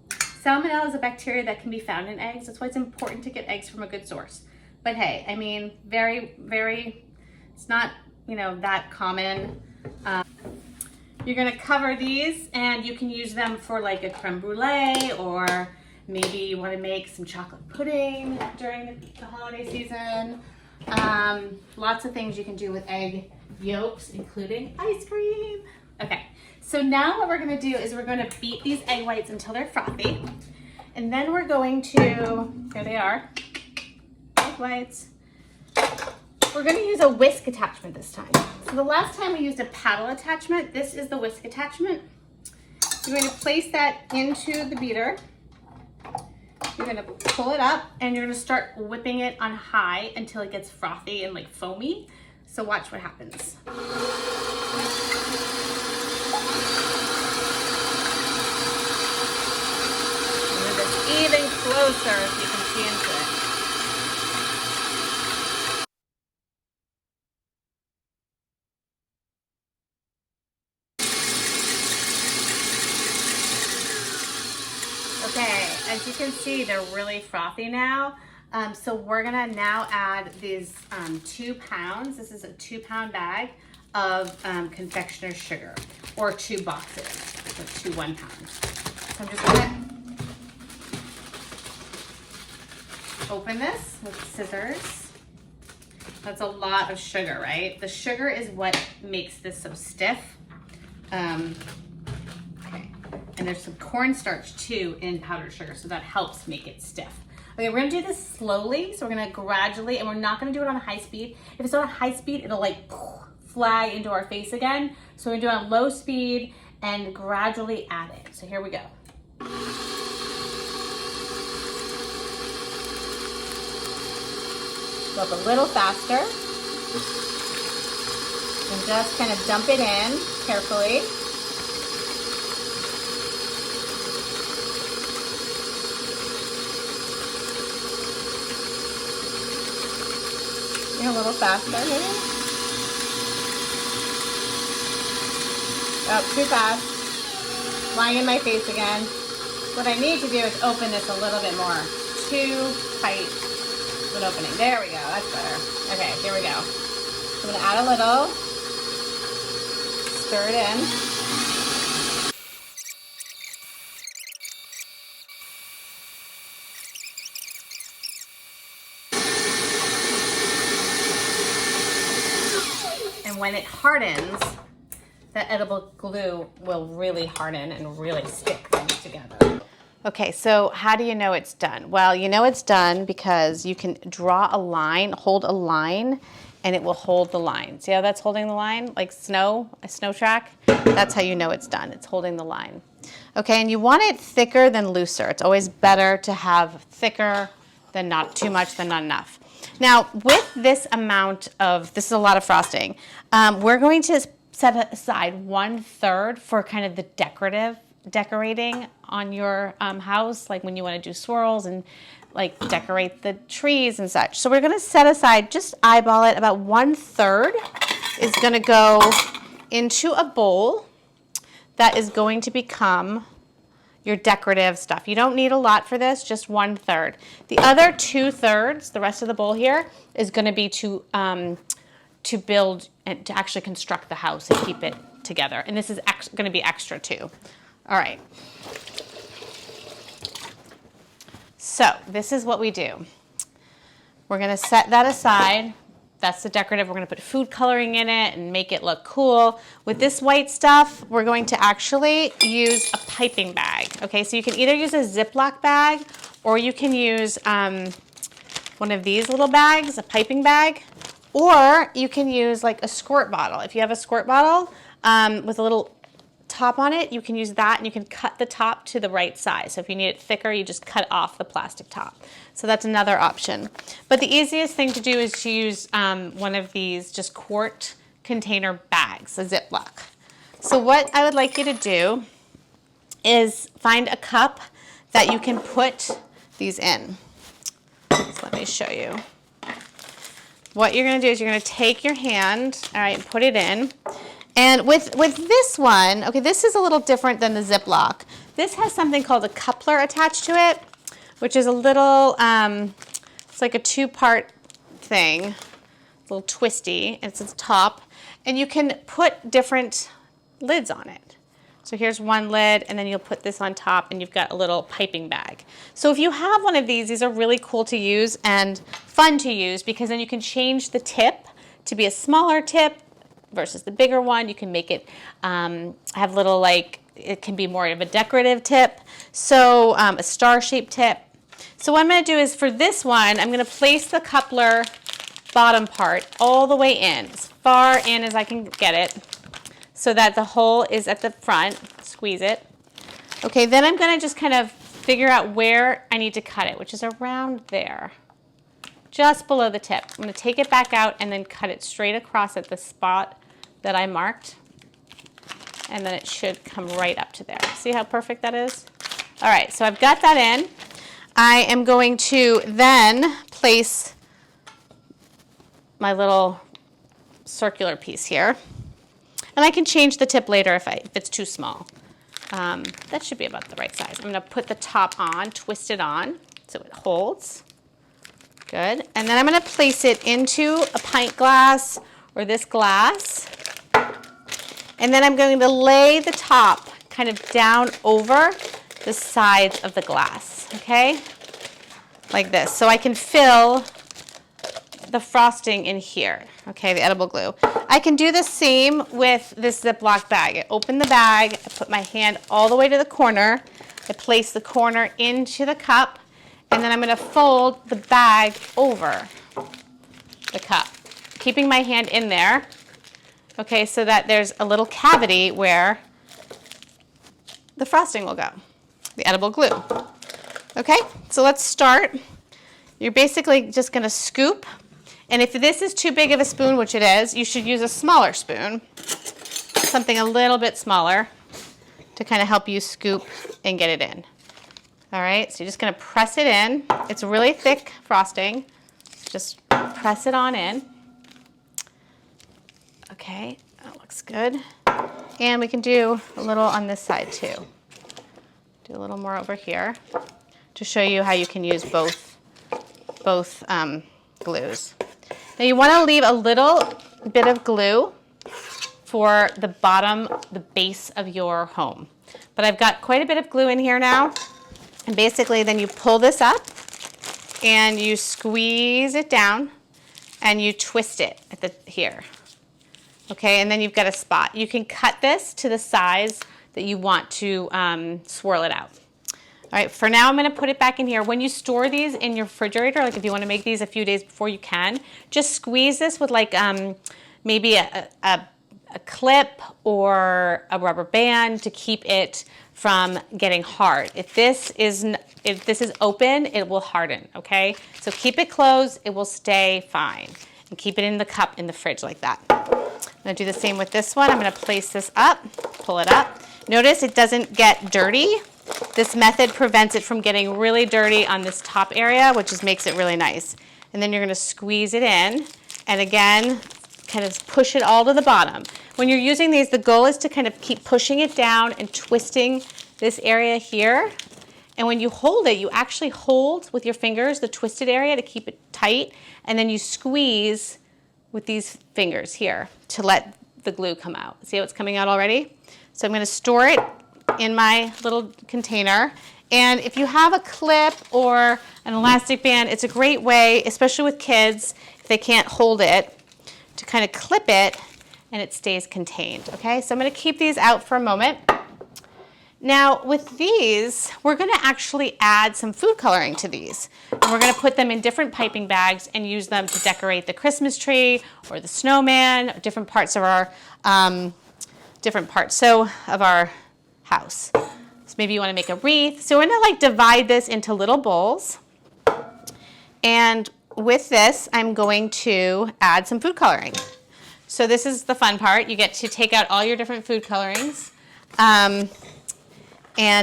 Salmonella is a bacteria that can be found in eggs. That's why it's important to get eggs from a good source. But hey, I mean, very, it's not, you know, that common. You're gonna cover these and you can use them for like a creme brulee, or maybe you wanna make some chocolate pudding during the holiday season. Lots of things you can do with egg yolks, including ice cream. Okay, so now what we're gonna do is we're gonna beat these egg whites until they're frothy. And then we're going to, here they are, egg whites. We're gonna use a whisk attachment this time. So the last time we used a paddle attachment, this is the whisk attachment. You're going to place that into the beater. You're gonna pull it up and you're gonna start whipping it on high until it gets frothy and like foamy. So watch what happens. Move this even closer if you can see into it. Okay, as you can see, they're really frothy now. So we're gonna now add these 2 pounds. This is a 2-pound bag of confectioner's sugar, or 2 boxes, so 2 1-pound. So I'm just gonna open this with scissors. That's a lot of sugar, right? The sugar is what makes this so stiff. And there's some cornstarch too in powdered sugar, so that helps make it stiff. Okay, we're gonna do this slowly, so we're gonna gradually, and we're not gonna do it on high speed. If it's on high speed, it'll like fly into our face again. So we're gonna do it on low speed and gradually add it. So here we go. Go up a little faster. And just kind of dump it in carefully. A little faster, maybe. Oh, too fast. Flying in my face again. What I need to do is open this a little bit more. Too tight of an opening. There we go, that's better. Okay, here we go. I'm gonna add a little. Stir it in. When it hardens, the edible glue will really harden and really stick things together. Okay, so how do you know it's done? Well, you know it's done because you can draw a line, hold a line, and it will hold the line. See how that's holding the line? Like snow, a snow track? That's how you know it's done. It's holding the line. Okay, and you want it thicker than looser. It's always better to have thicker than not too much than not enough. Now, with this amount of, this is a lot of frosting, we're going to set aside 1/3 for kind of the decorating on your house, like when you want to do swirls and like decorate the trees and such. So we're going to set aside, just eyeball it, about 1/3 is going to go into a bowl that is going to become your decorative stuff. You don't need a lot for this, just 1/3. The other 2/3, the rest of the bowl here, is going to be to build and to actually construct the house and keep it together. And this is going to be extra too. All right. So this is what we do. We're going to set that aside. That's the decorative. We're going to put food coloring in it and make it look cool. With this white stuff, we're going to actually use a piping bag. Okay, so you can either use a Ziploc bag or you can use one of these little bags, a piping bag, or you can use like a squirt bottle. If you have a squirt bottle with a little top on it, you can use that and you can cut the top to the right size. So if you need it thicker, you just cut off the plastic top. So that's another option. But the easiest thing to do is to use one of these just quart container bags, a Ziploc. So what I would like you to do is find a cup that you can put these in. So let me show you. What you're gonna do is you're gonna take your hand, all right, and put it in. And with this one, okay, this is a little different than the Ziploc. This has something called a coupler attached to it, which is a little, it's like a 2-part thing, a little twisty, and it's at the top, and you can put different lids on it. So here's one lid, and then you'll put this on top, and you've got a little piping bag. So if you have one of these are really cool to use and fun to use, because then you can change the tip to be a smaller tip versus the bigger one. You can make it have little, like, it can be more of a decorative tip, so a star-shaped tip. So what I'm going to do is, for this one, I'm going to place the coupler bottom part all the way in, as far in as I can get it, so that the hole is at the front. Squeeze it. Okay, then I'm going to just kind of figure out where I need to cut it, which is around there, just below the tip. I'm going to take it back out and then cut it straight across at the spot that I marked, and then it should come right up to there. See how perfect that is? All right, so I've got that in. I am going to then place my little circular piece here. And I can change the tip later if it's too small. That should be about the right size. I'm going to put the top on, twist it on so it holds. Good. And then I'm going to place it into a pint glass or this glass. And then I'm going to lay the top kind of down over the sides of the glass, okay? Like this. So I can fill the frosting in here, okay, the edible glue. I can do the same with this Ziploc bag. I open the bag, I put my hand all the way to the corner, I place the corner into the cup, and then I'm going to fold the bag over the cup, keeping my hand in there, okay, so that there's a little cavity where the frosting will go, the edible glue. Okay, so let's start. You're basically just going to scoop. And if this is too big of a spoon, which it is, you should use a smaller spoon, something a little bit smaller, to kind of help you scoop and get it in. All right, so you're just going to press it in. It's really thick frosting. Just press it on in. Okay, that looks good. And we can do a little on this side too. Do a little more over here to show you how you can use both glues. Now you want to leave a little bit of glue for the bottom, the base of your home. But I've got quite a bit of glue in here now. And basically then you pull this up and you squeeze it down and you twist it at here. Okay, and then you've got a spot. You can cut this to the size that you want to swirl it out. All right, for now I'm going to put it back in here. When you store these in your refrigerator, like if you want to make these a few days before, you can. Just squeeze this with like maybe a clip or a rubber band to keep it from getting hard. If this is open, it will harden, okay? So keep it closed, it will stay fine. And keep it in the cup in the fridge like that. I'm going to do the same with this one. I'm going to place this up, pull it up. Notice it doesn't get dirty. This method prevents it from getting really dirty on this top area, which just makes it really nice. And then you're going to squeeze it in, and again, kind of push it all to the bottom. When you're using these, the goal is to kind of keep pushing it down and twisting this area here. And when you hold it, you actually hold with your fingers the twisted area to keep it tight, and then you squeeze with these fingers here to let the glue come out. See how it's coming out already? So I'm going to store it in my little container. And if you have a clip or an elastic band, it's a great way, especially with kids, if they can't hold it, to kind of clip it and it stays contained. Okay, so I'm going to keep these out for a moment. Now with these, we're going to actually add some food coloring to these. And we're going to put them in different piping bags and use them to decorate the Christmas tree or the snowman, or different parts of our house. So maybe you want to make a wreath. So we're going to like divide this into little bowls. And with this, I'm going to add some food coloring. So this is the fun part. You get to take out all your different food colorings and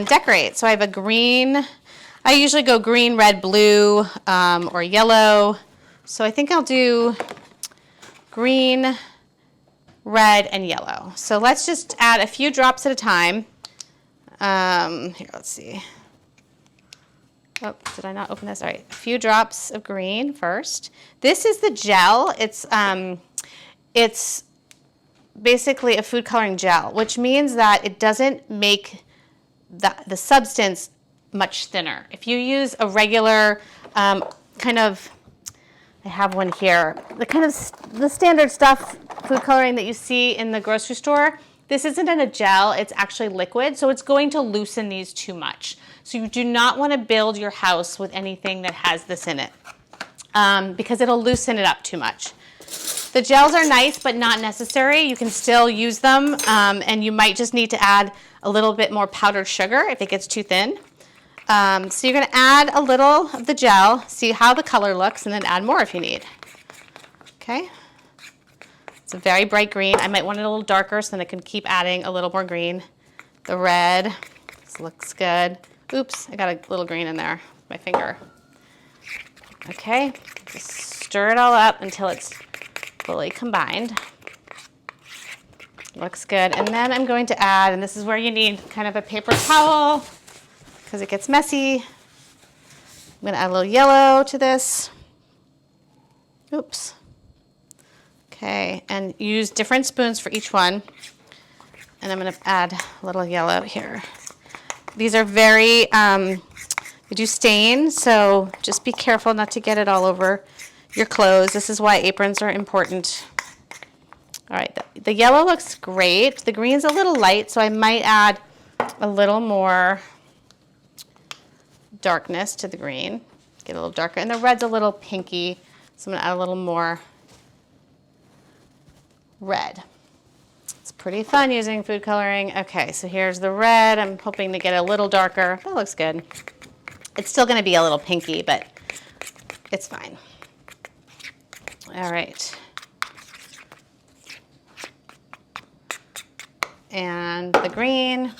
decorate. So I have a green. I usually go green, red, blue, or yellow. So I think I'll do green, red, and yellow. So let's just add a few drops at a time. Here, let's see. Oh, did I not open this? All right, a few drops of green first. This is the gel. It's basically a food coloring gel, which means that it doesn't make the substance much thinner. If you use a regular kind of, I have one here, the standard stuff, food coloring that you see in the grocery store, this isn't in a gel, it's actually liquid, so it's going to loosen these too much. So you do not want to build your house with anything that has this in it because it'll loosen it up too much. The gels are nice, but not necessary. You can still use them, and you might just need to add a little bit more powdered sugar if it gets too thin. So you're going to add a little of the gel, see how the color looks, and then add more if you need. Okay. It's a very bright green. I might want it a little darker so then I can keep adding a little more green. The red, this looks good. Oops, I got a little green in there, my finger. Okay, just stir it all up until it's fully combined. Looks good. And then I'm going to add, and this is where you need kind of a paper towel because it gets messy. I'm going to add a little yellow to this. Oops. Okay, and use different spoons for each one. And I'm going to add a little yellow here. These are very, they do stain, so just be careful not to get it all over your clothes. This is why aprons are important. All right, the yellow looks great. The green's a little light, so I might add a little more darkness to the green. Get a little darker. And the red's a little pinky, so I'm going to add a little more red. It's pretty fun using food coloring. Okay, so here's the red. I'm hoping to get a little darker. That looks good. It's still going to be a little pinky, but it's fine. All right. And the green.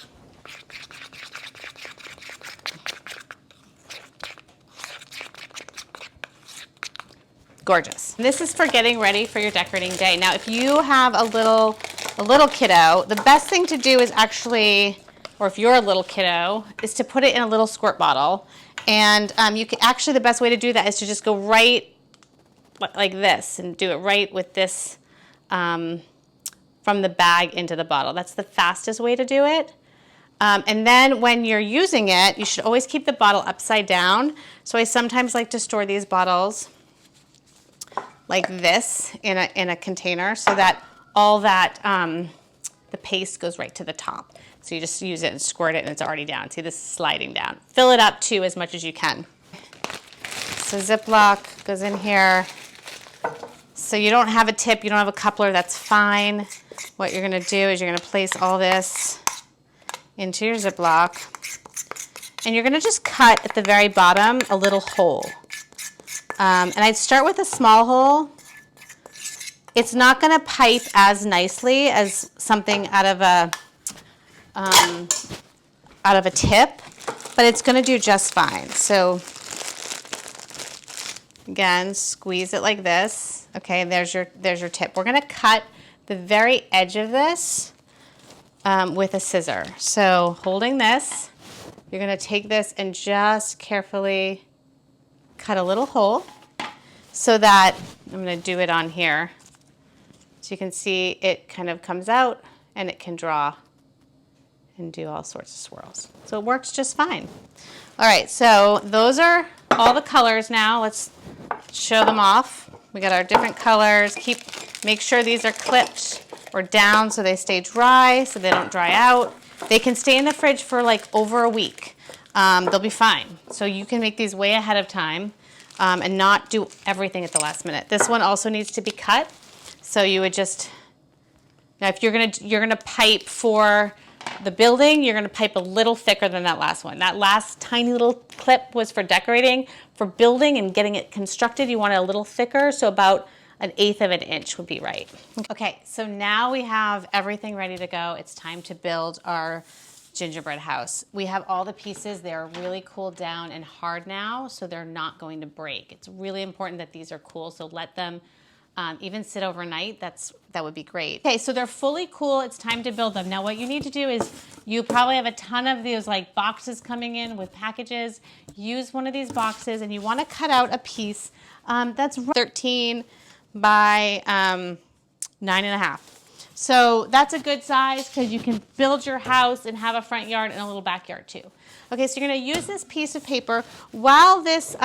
Gorgeous. This is for getting ready for your decorating day. Now, if you have a little kiddo, the best thing to do is actually, or if you're a little kiddo, is to put it in a little squirt bottle. And you can actually, the best way to do that is to just go right like this and do it right with this from the bag into the bottle. That's the fastest way to do it. And then when you're using it, you should always keep the bottle upside down. So I sometimes like to store these bottles like this in a container so that all that, the paste goes right to the top. So you just use it and squirt it and it's already down. See, this is sliding down. Fill it up too as much as you can. So Ziploc goes in here. So you don't have a tip, you don't have a coupler, that's fine. What you're gonna do is you're gonna place all this into your Ziploc and you're gonna just cut at the very bottom a little hole. And I'd start with a small hole. It's not going to pipe as nicely as something out of a tip, but it's going to do just fine. So again, squeeze it like this. Okay, there's your tip. We're going to cut the very edge of this with a scissor. So holding this, you're going to take this and just carefully cut a little hole so that, I'm going to do it on here, so you can see it kind of comes out and it can draw and do all sorts of swirls. So it works just fine. All right, so those are all the colors now. Let's show them off. We got our different colors. Make sure these are clipped or down so they stay dry, so they don't dry out. They can stay in the fridge for like over a week. They'll be fine. So you can make these way ahead of time and not do everything at the last minute. This one also needs to be cut. So you would just, now if you're gonna pipe for the building, you're gonna pipe a little thicker than that last one. That last tiny little clip was for decorating. For building and getting it constructed, you want it a little thicker, so about 1/8 of an inch would be right. Okay, so now we have everything ready to go. It's time to build our gingerbread house. We have all the pieces. They're really cooled down and hard now, so they're not going to break. It's really important that these are cool, so let them even sit overnight, that would be great. Okay, so they're fully cool. It's time to build them. Now what you need to do is, you probably have a ton of these like boxes coming in with packages. Use one of these boxes and you want to cut out a piece that's 13 by 9.5. So that's a good size because you can build your house and have a front yard and a little backyard too. Okay, so you're going to use this piece of paper while this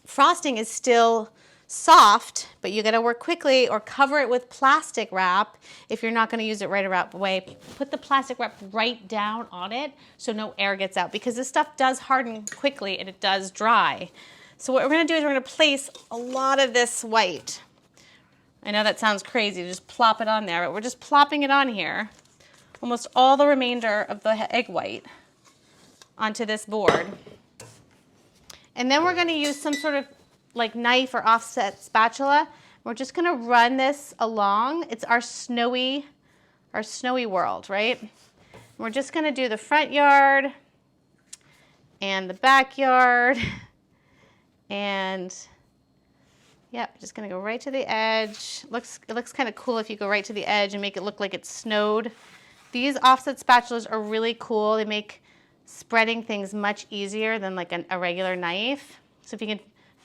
frosting is still soft, but you got to work quickly, or cover it with plastic wrap if you're not going to use it right away. Put the plastic wrap right down on it so no air gets out, because this stuff does harden quickly and it does dry. So what we're going to do is we're going to place a lot of this white. I know that sounds crazy to just plop it on there, but we're just plopping it on here. Almost all the remainder of the egg white onto this board. And then we're going to use some sort of like knife or offset spatula. We're just going to run this along. It's our snowy world, right? We're just going to do the front yard and the backyard, and yep, just going to go right to the edge. It looks kind of cool if you go right to the edge and make it look like it's snowed. These offset spatulas are really cool. They make spreading things much easier than like a regular knife. So if you can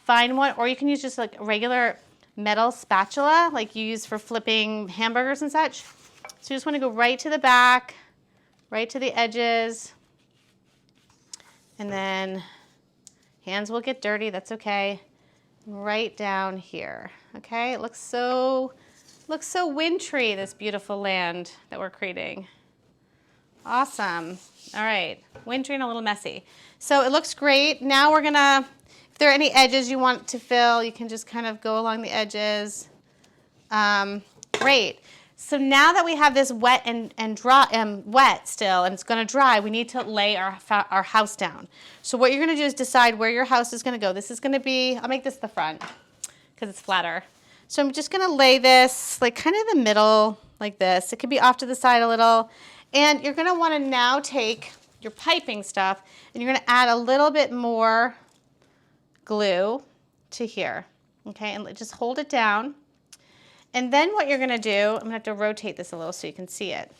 find one, or you can use just like a regular metal spatula like you use for flipping hamburgers and such. So you just want to go right to the back, right to the edges, and then hands will get dirty, that's okay. Right down here, okay? It looks so wintry, this beautiful land that we're creating. Awesome. All right, wintry and a little messy. So it looks great. Now we're gonna, if there are any edges you want to fill, you can just kind of go along the edges. Great. So now that we have this wet and dry, wet still, and it's going to dry, we need to lay our house down. So what you're going to do is decide where your house is going to go. This is going to be, I'll make this the front because it's flatter. So I'm just going to lay this like kind of in the middle like this. It could be off to the side a little. And you're going to want to now take your piping stuff and you're going to add a little bit more glue to here. Okay, and just hold it down. And then what you're going to do, I'm going to have to rotate this a little so you can see it.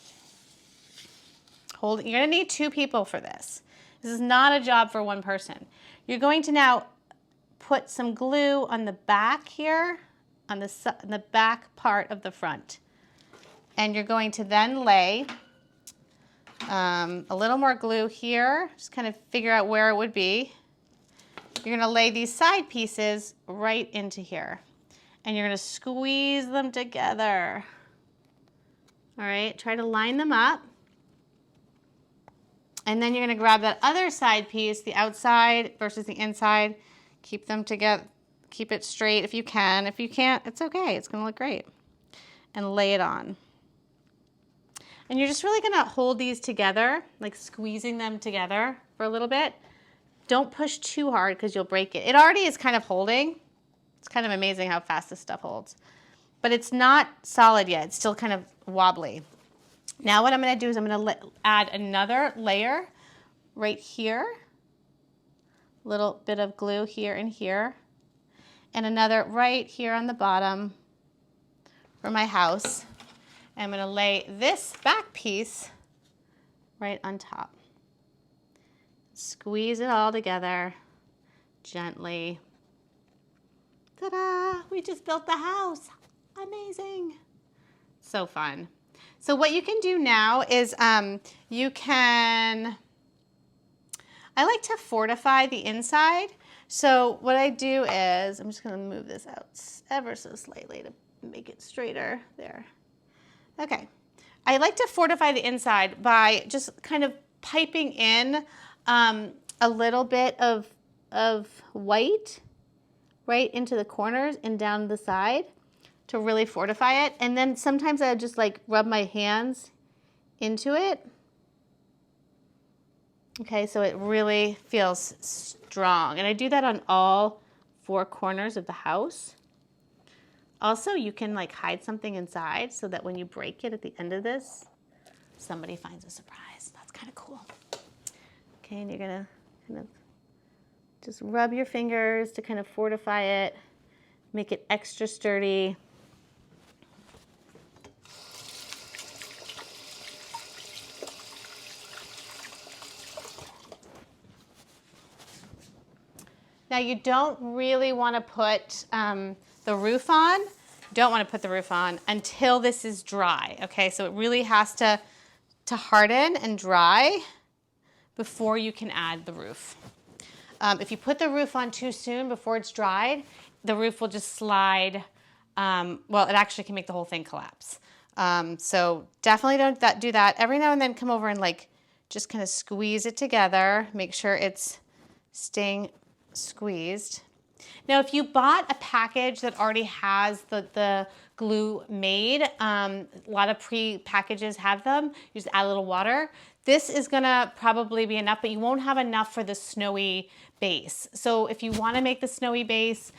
You're going to need 2 people for this. This is not a job for one person. You're going to now put some glue on the back here, on the back part of the front. And you're going to then lay a little more glue here, just kind of figure out where it would be. You're going to lay these side pieces right into here. And you're going to squeeze them together. All right, try to line them up. And then you're going to grab that other side piece, the outside versus the inside. Keep them together. Keep it straight if you can. If you can't, it's okay. It's going to look great. And lay it on. And you're just really going to hold these together, like squeezing them together for a little bit. Don't push too hard because you'll break it. It already is kind of holding. It's kind of amazing how fast this stuff holds. But it's not solid yet. It's still kind of wobbly. Now what I'm going to do is I'm going to add another layer right here. A little bit of glue here and here. And another right here on the bottom for my house. And I'm going to lay this back piece right on top. Squeeze it all together gently. Ta-da! We just built the house. Amazing. So fun. So what you can do now is you can, I like to fortify the inside. So what I do is, I'm just going to move this out ever so slightly to make it straighter there. Okay. I like to fortify the inside by just kind of piping in a little bit of white right into the corners and down the side to really fortify it. And then sometimes I just like rub my hands into it. Okay, so it really feels strong. And I do that on all 4 corners of the house. Also, you can like hide something inside so that when you break it at the end of this, somebody finds a surprise. That's kind of cool. Okay, and you're gonna kind of just rub your fingers to kind of fortify it. make it extra sturdy. Now you don't really want to put the roof on. Don't want to put the roof on until this is dry. Okay, so it really has to harden and dry before you can add the roof. If you put the roof on too soon before it's dried, the roof will just slide. Well, it actually can make the whole thing collapse. So definitely don't do that. Every now and then come over and like just kind of squeeze it together. Make sure it's staying squeezed. Now, if you bought a package that already has the glue made, a lot of pre-packages have them, you just add a little water. This is gonna probably be enough, but you won't have enough for the snowy base. So if you wanna make the snowy base,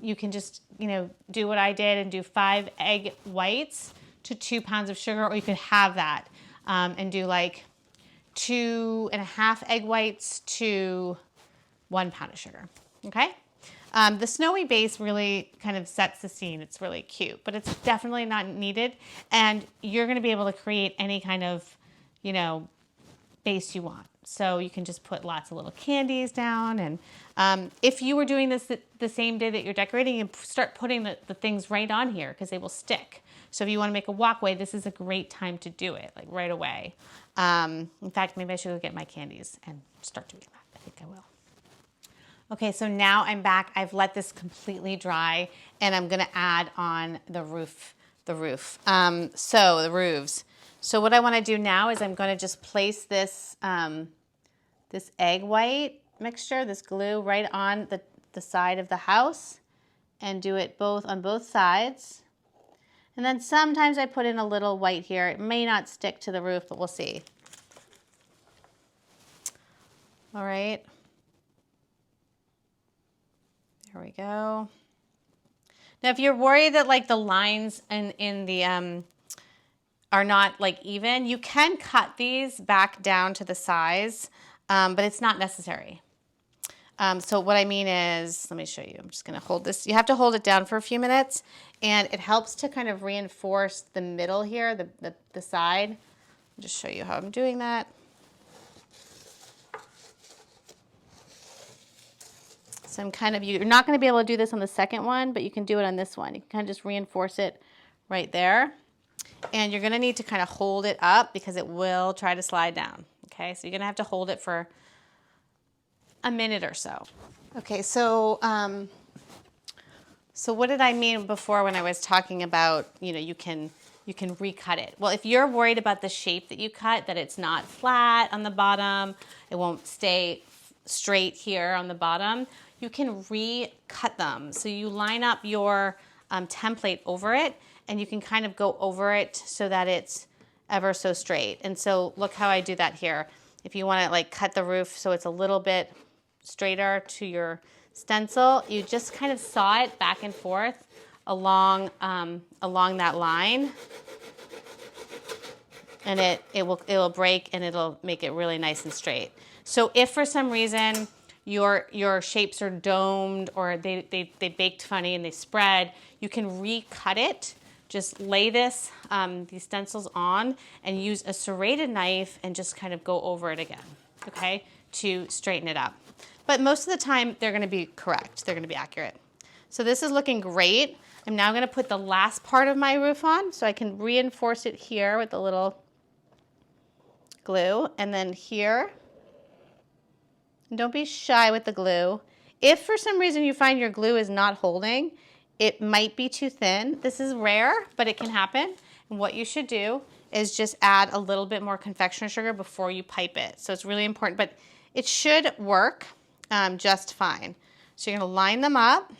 you can just, do what I did and do 5 egg whites to 2 pounds of sugar, or you could have that and do like 2.5 egg whites to 1 pound of sugar, okay? The snowy base really kind of sets the scene. It's really cute, but it's definitely not needed. And you're gonna be able to create any kind of, base you want. So you can just put lots of little candies down. And if you were doing this the same day that you're decorating, you start putting the things right on here because they will stick. So if you wanna make a walkway, this is a great time to do it, like right away. In fact, maybe I should go get my candies and start doing that. I think I will. Okay, so now I'm back. I've let this completely dry, and I'm gonna add on the roof. So the roofs. So what I wanna do now is I'm gonna just place this, this egg white mixture, this glue, right on the side of the house, and do it on both sides. And then sometimes I put in a little white here. It may not stick to the roof, but we'll see. All right. There we go. Now, if you're worried that like the lines in the are not like even, you can cut these back down to the size, but it's not necessary. So what I mean is, let me show you. I'm just gonna hold this. You have to hold it down for a few minutes, and it helps to kind of reinforce the middle here, the side. I'll just show you how I'm doing that. So I'm you're not gonna be able to do this on the second one, but you can do it on this one. You can kind of just reinforce it right there. And you're gonna need to kind of hold it up because it will try to slide down. Okay, so you're gonna have to hold it for a minute or so. Okay, so so what did I mean before when I was talking about, you can recut it? Well, if you're worried about the shape that you cut, that it's not flat on the bottom, it won't stay straight here on the bottom, you can recut them. So you line up your template over it, and you can kind of go over it so that it's ever so straight. And so look how I do that here. If you want to like cut the roof so it's a little bit straighter to your stencil, you just kind of saw it back and forth along that line, and it will break and it'll make it really nice and straight. So if for some reason your shapes are domed or they baked funny and they spread, you can recut it. Just lay these stencils on and use a serrated knife and just kind of go over it again, okay, to straighten it up. But most of the time, they're gonna be correct. They're gonna be accurate. So this is looking great. I'm now gonna put the last part of my roof on so I can reinforce it here with a little glue, and then here. And don't be shy with the glue. If for some reason you find your glue is not holding, it might be too thin. This is rare, but it can happen. And what you should do is just add a little bit more confectioner sugar before you pipe it. So it's really important, but it should work just fine. So you're gonna line them up.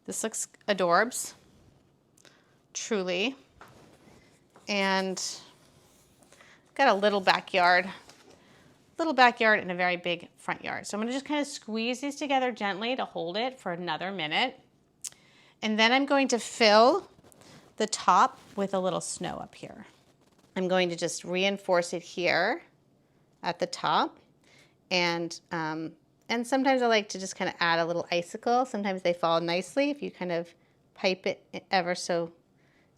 This looks adorbs, truly. And got a little backyard and a very big front yard. So I'm gonna just kind of squeeze these together gently to hold it for another minute. And then I'm going to fill the top with a little snow up here. I'm going to just reinforce it here at the top and And sometimes I like to just kind of add a little icicle. Sometimes they fall nicely if you kind of pipe it ever so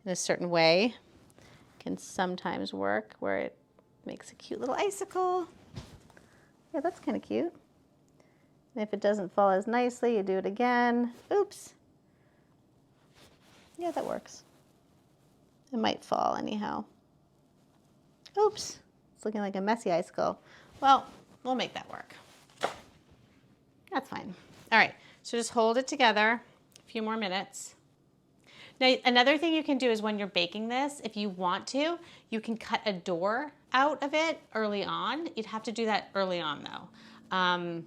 in a certain way. It can sometimes work where it makes a cute little icicle. Yeah, that's kind of cute. And if it doesn't fall as nicely, you do it again. Oops. Yeah, that works. It might fall anyhow. Oops. It's looking like a messy icicle. Well, we'll make that work. That's fine. All right, so just hold it together a few more minutes. Now, another thing you can do is when you're baking this, if you want to, you can cut a door out of it early on. You'd have to do that early on though.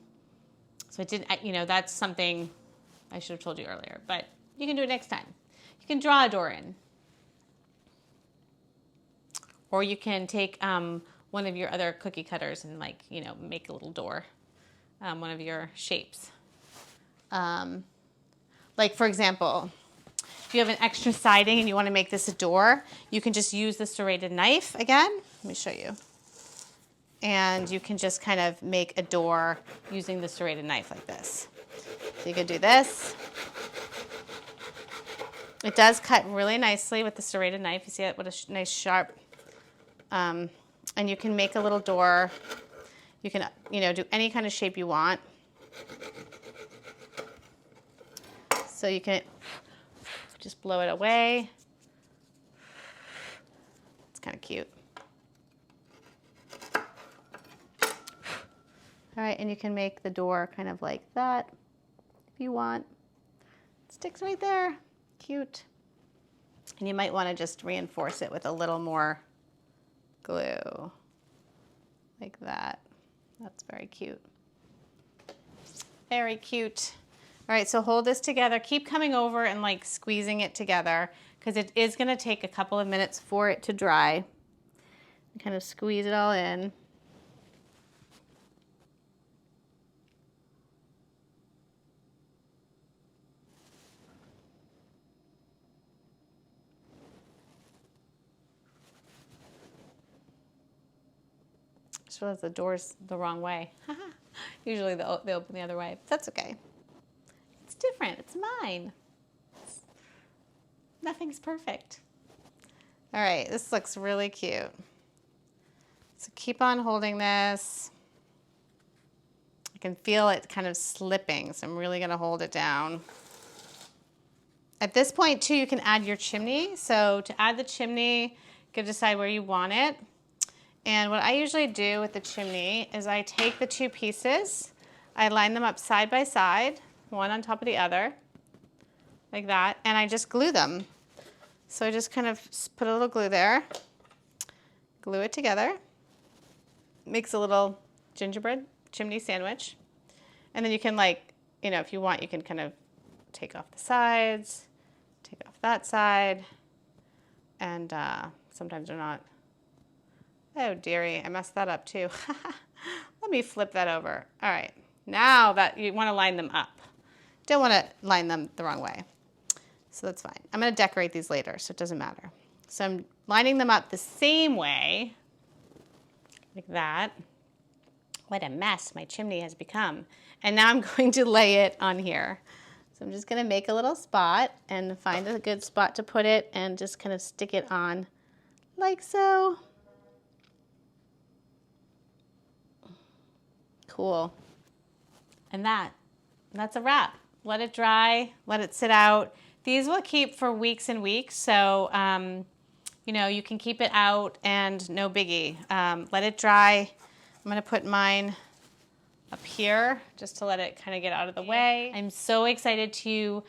So it didn't, you know, that's something I should have told you earlier, but you can do it next time. You can draw a door in. Or you can take one of your other cookie cutters and, like, you know, make a little door, one of your shapes. Like, for example, if you have an extra siding and you want to make this a door, you can just use the serrated knife again. Let me show you. And you can just kind of make a door using the serrated knife like this. So you could do this. It does cut really nicely with the serrated knife. You see it? What a nice sharp. And you can make a little door. You can, you know, do any kind of shape you want. So you can just blow it away. It's kind of cute. All right, and you can make the door kind of like that if you want. It sticks right there. Cute. And you might want to just reinforce it with a little more glue, like that. That's very cute. Very cute. All right, so hold this together. Keep coming over and like squeezing it together because it is going to take a couple of minutes for it to dry. And kind of squeeze it all in. Just realized the door's the wrong way. Usually they open the other way. That's okay. It's different. It's mine. Nothing's perfect. All right, this looks really cute. So keep on holding this. I can feel it kind of slipping, so I'm really going to hold it down. At this point, too, you can add your chimney. So to add the chimney, you can decide where you want it. And what I usually do with the chimney is I take the two pieces, I line them up side by side, one on top of the other, like that, and I just glue them. So I just kind of put a little glue there, glue it together, makes a little gingerbread chimney sandwich. And then you can, like, you know, if you want, you can kind of take off the sides, take off that side, and sometimes they're not. Oh, dearie, I messed that up too. Let me flip that over. All right, now that you want to line them up. Don't want to line them the wrong way. So that's fine. I'm going to decorate these later, so it doesn't matter. So I'm lining them up the same way, like that. What a mess my chimney has become. And now I'm going to lay it on here. So I'm just going to make a little spot and find a good spot to put it and just kind of stick it on like so. Cool. And that's a wrap. Let it dry, let it sit out. These will keep for weeks and weeks, so you know, you can keep it out and no biggie. Let it dry. I'm gonna put mine up here just to let it kind of get out of the way. I'm so excited to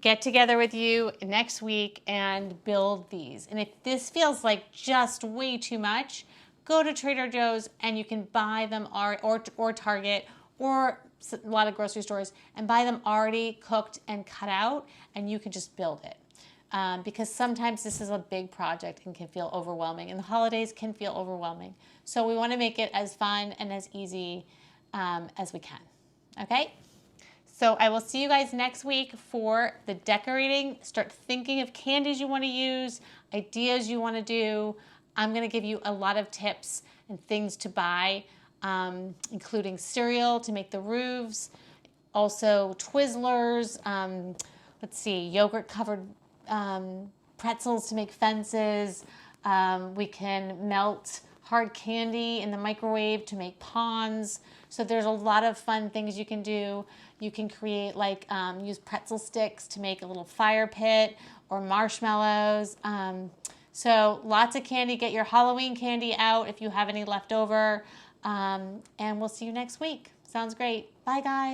get together with you next week and build these. And if this feels like just way too much, go to Trader Joe's and you can buy them, or Target, or a lot of grocery stores, and buy them already cooked and cut out, and you can just build it. Because sometimes this is a big project and can feel overwhelming, and the holidays can feel overwhelming. So we want to make it as fun and as easy as we can, okay? So I will see you guys next week for the decorating. Start thinking of candies you want to use, ideas you want to do. I'm going to give you a lot of tips and things to buy including cereal to make the roofs, also Twizzlers, let's see, yogurt-covered pretzels to make fences. We can melt hard candy in the microwave to make ponds. So there's a lot of fun things you can do. You can create like use pretzel sticks to make a little fire pit or marshmallows. So lots of candy. Get your Halloween candy out if you have any left over. And we'll see you next week. Sounds great. Bye, guys.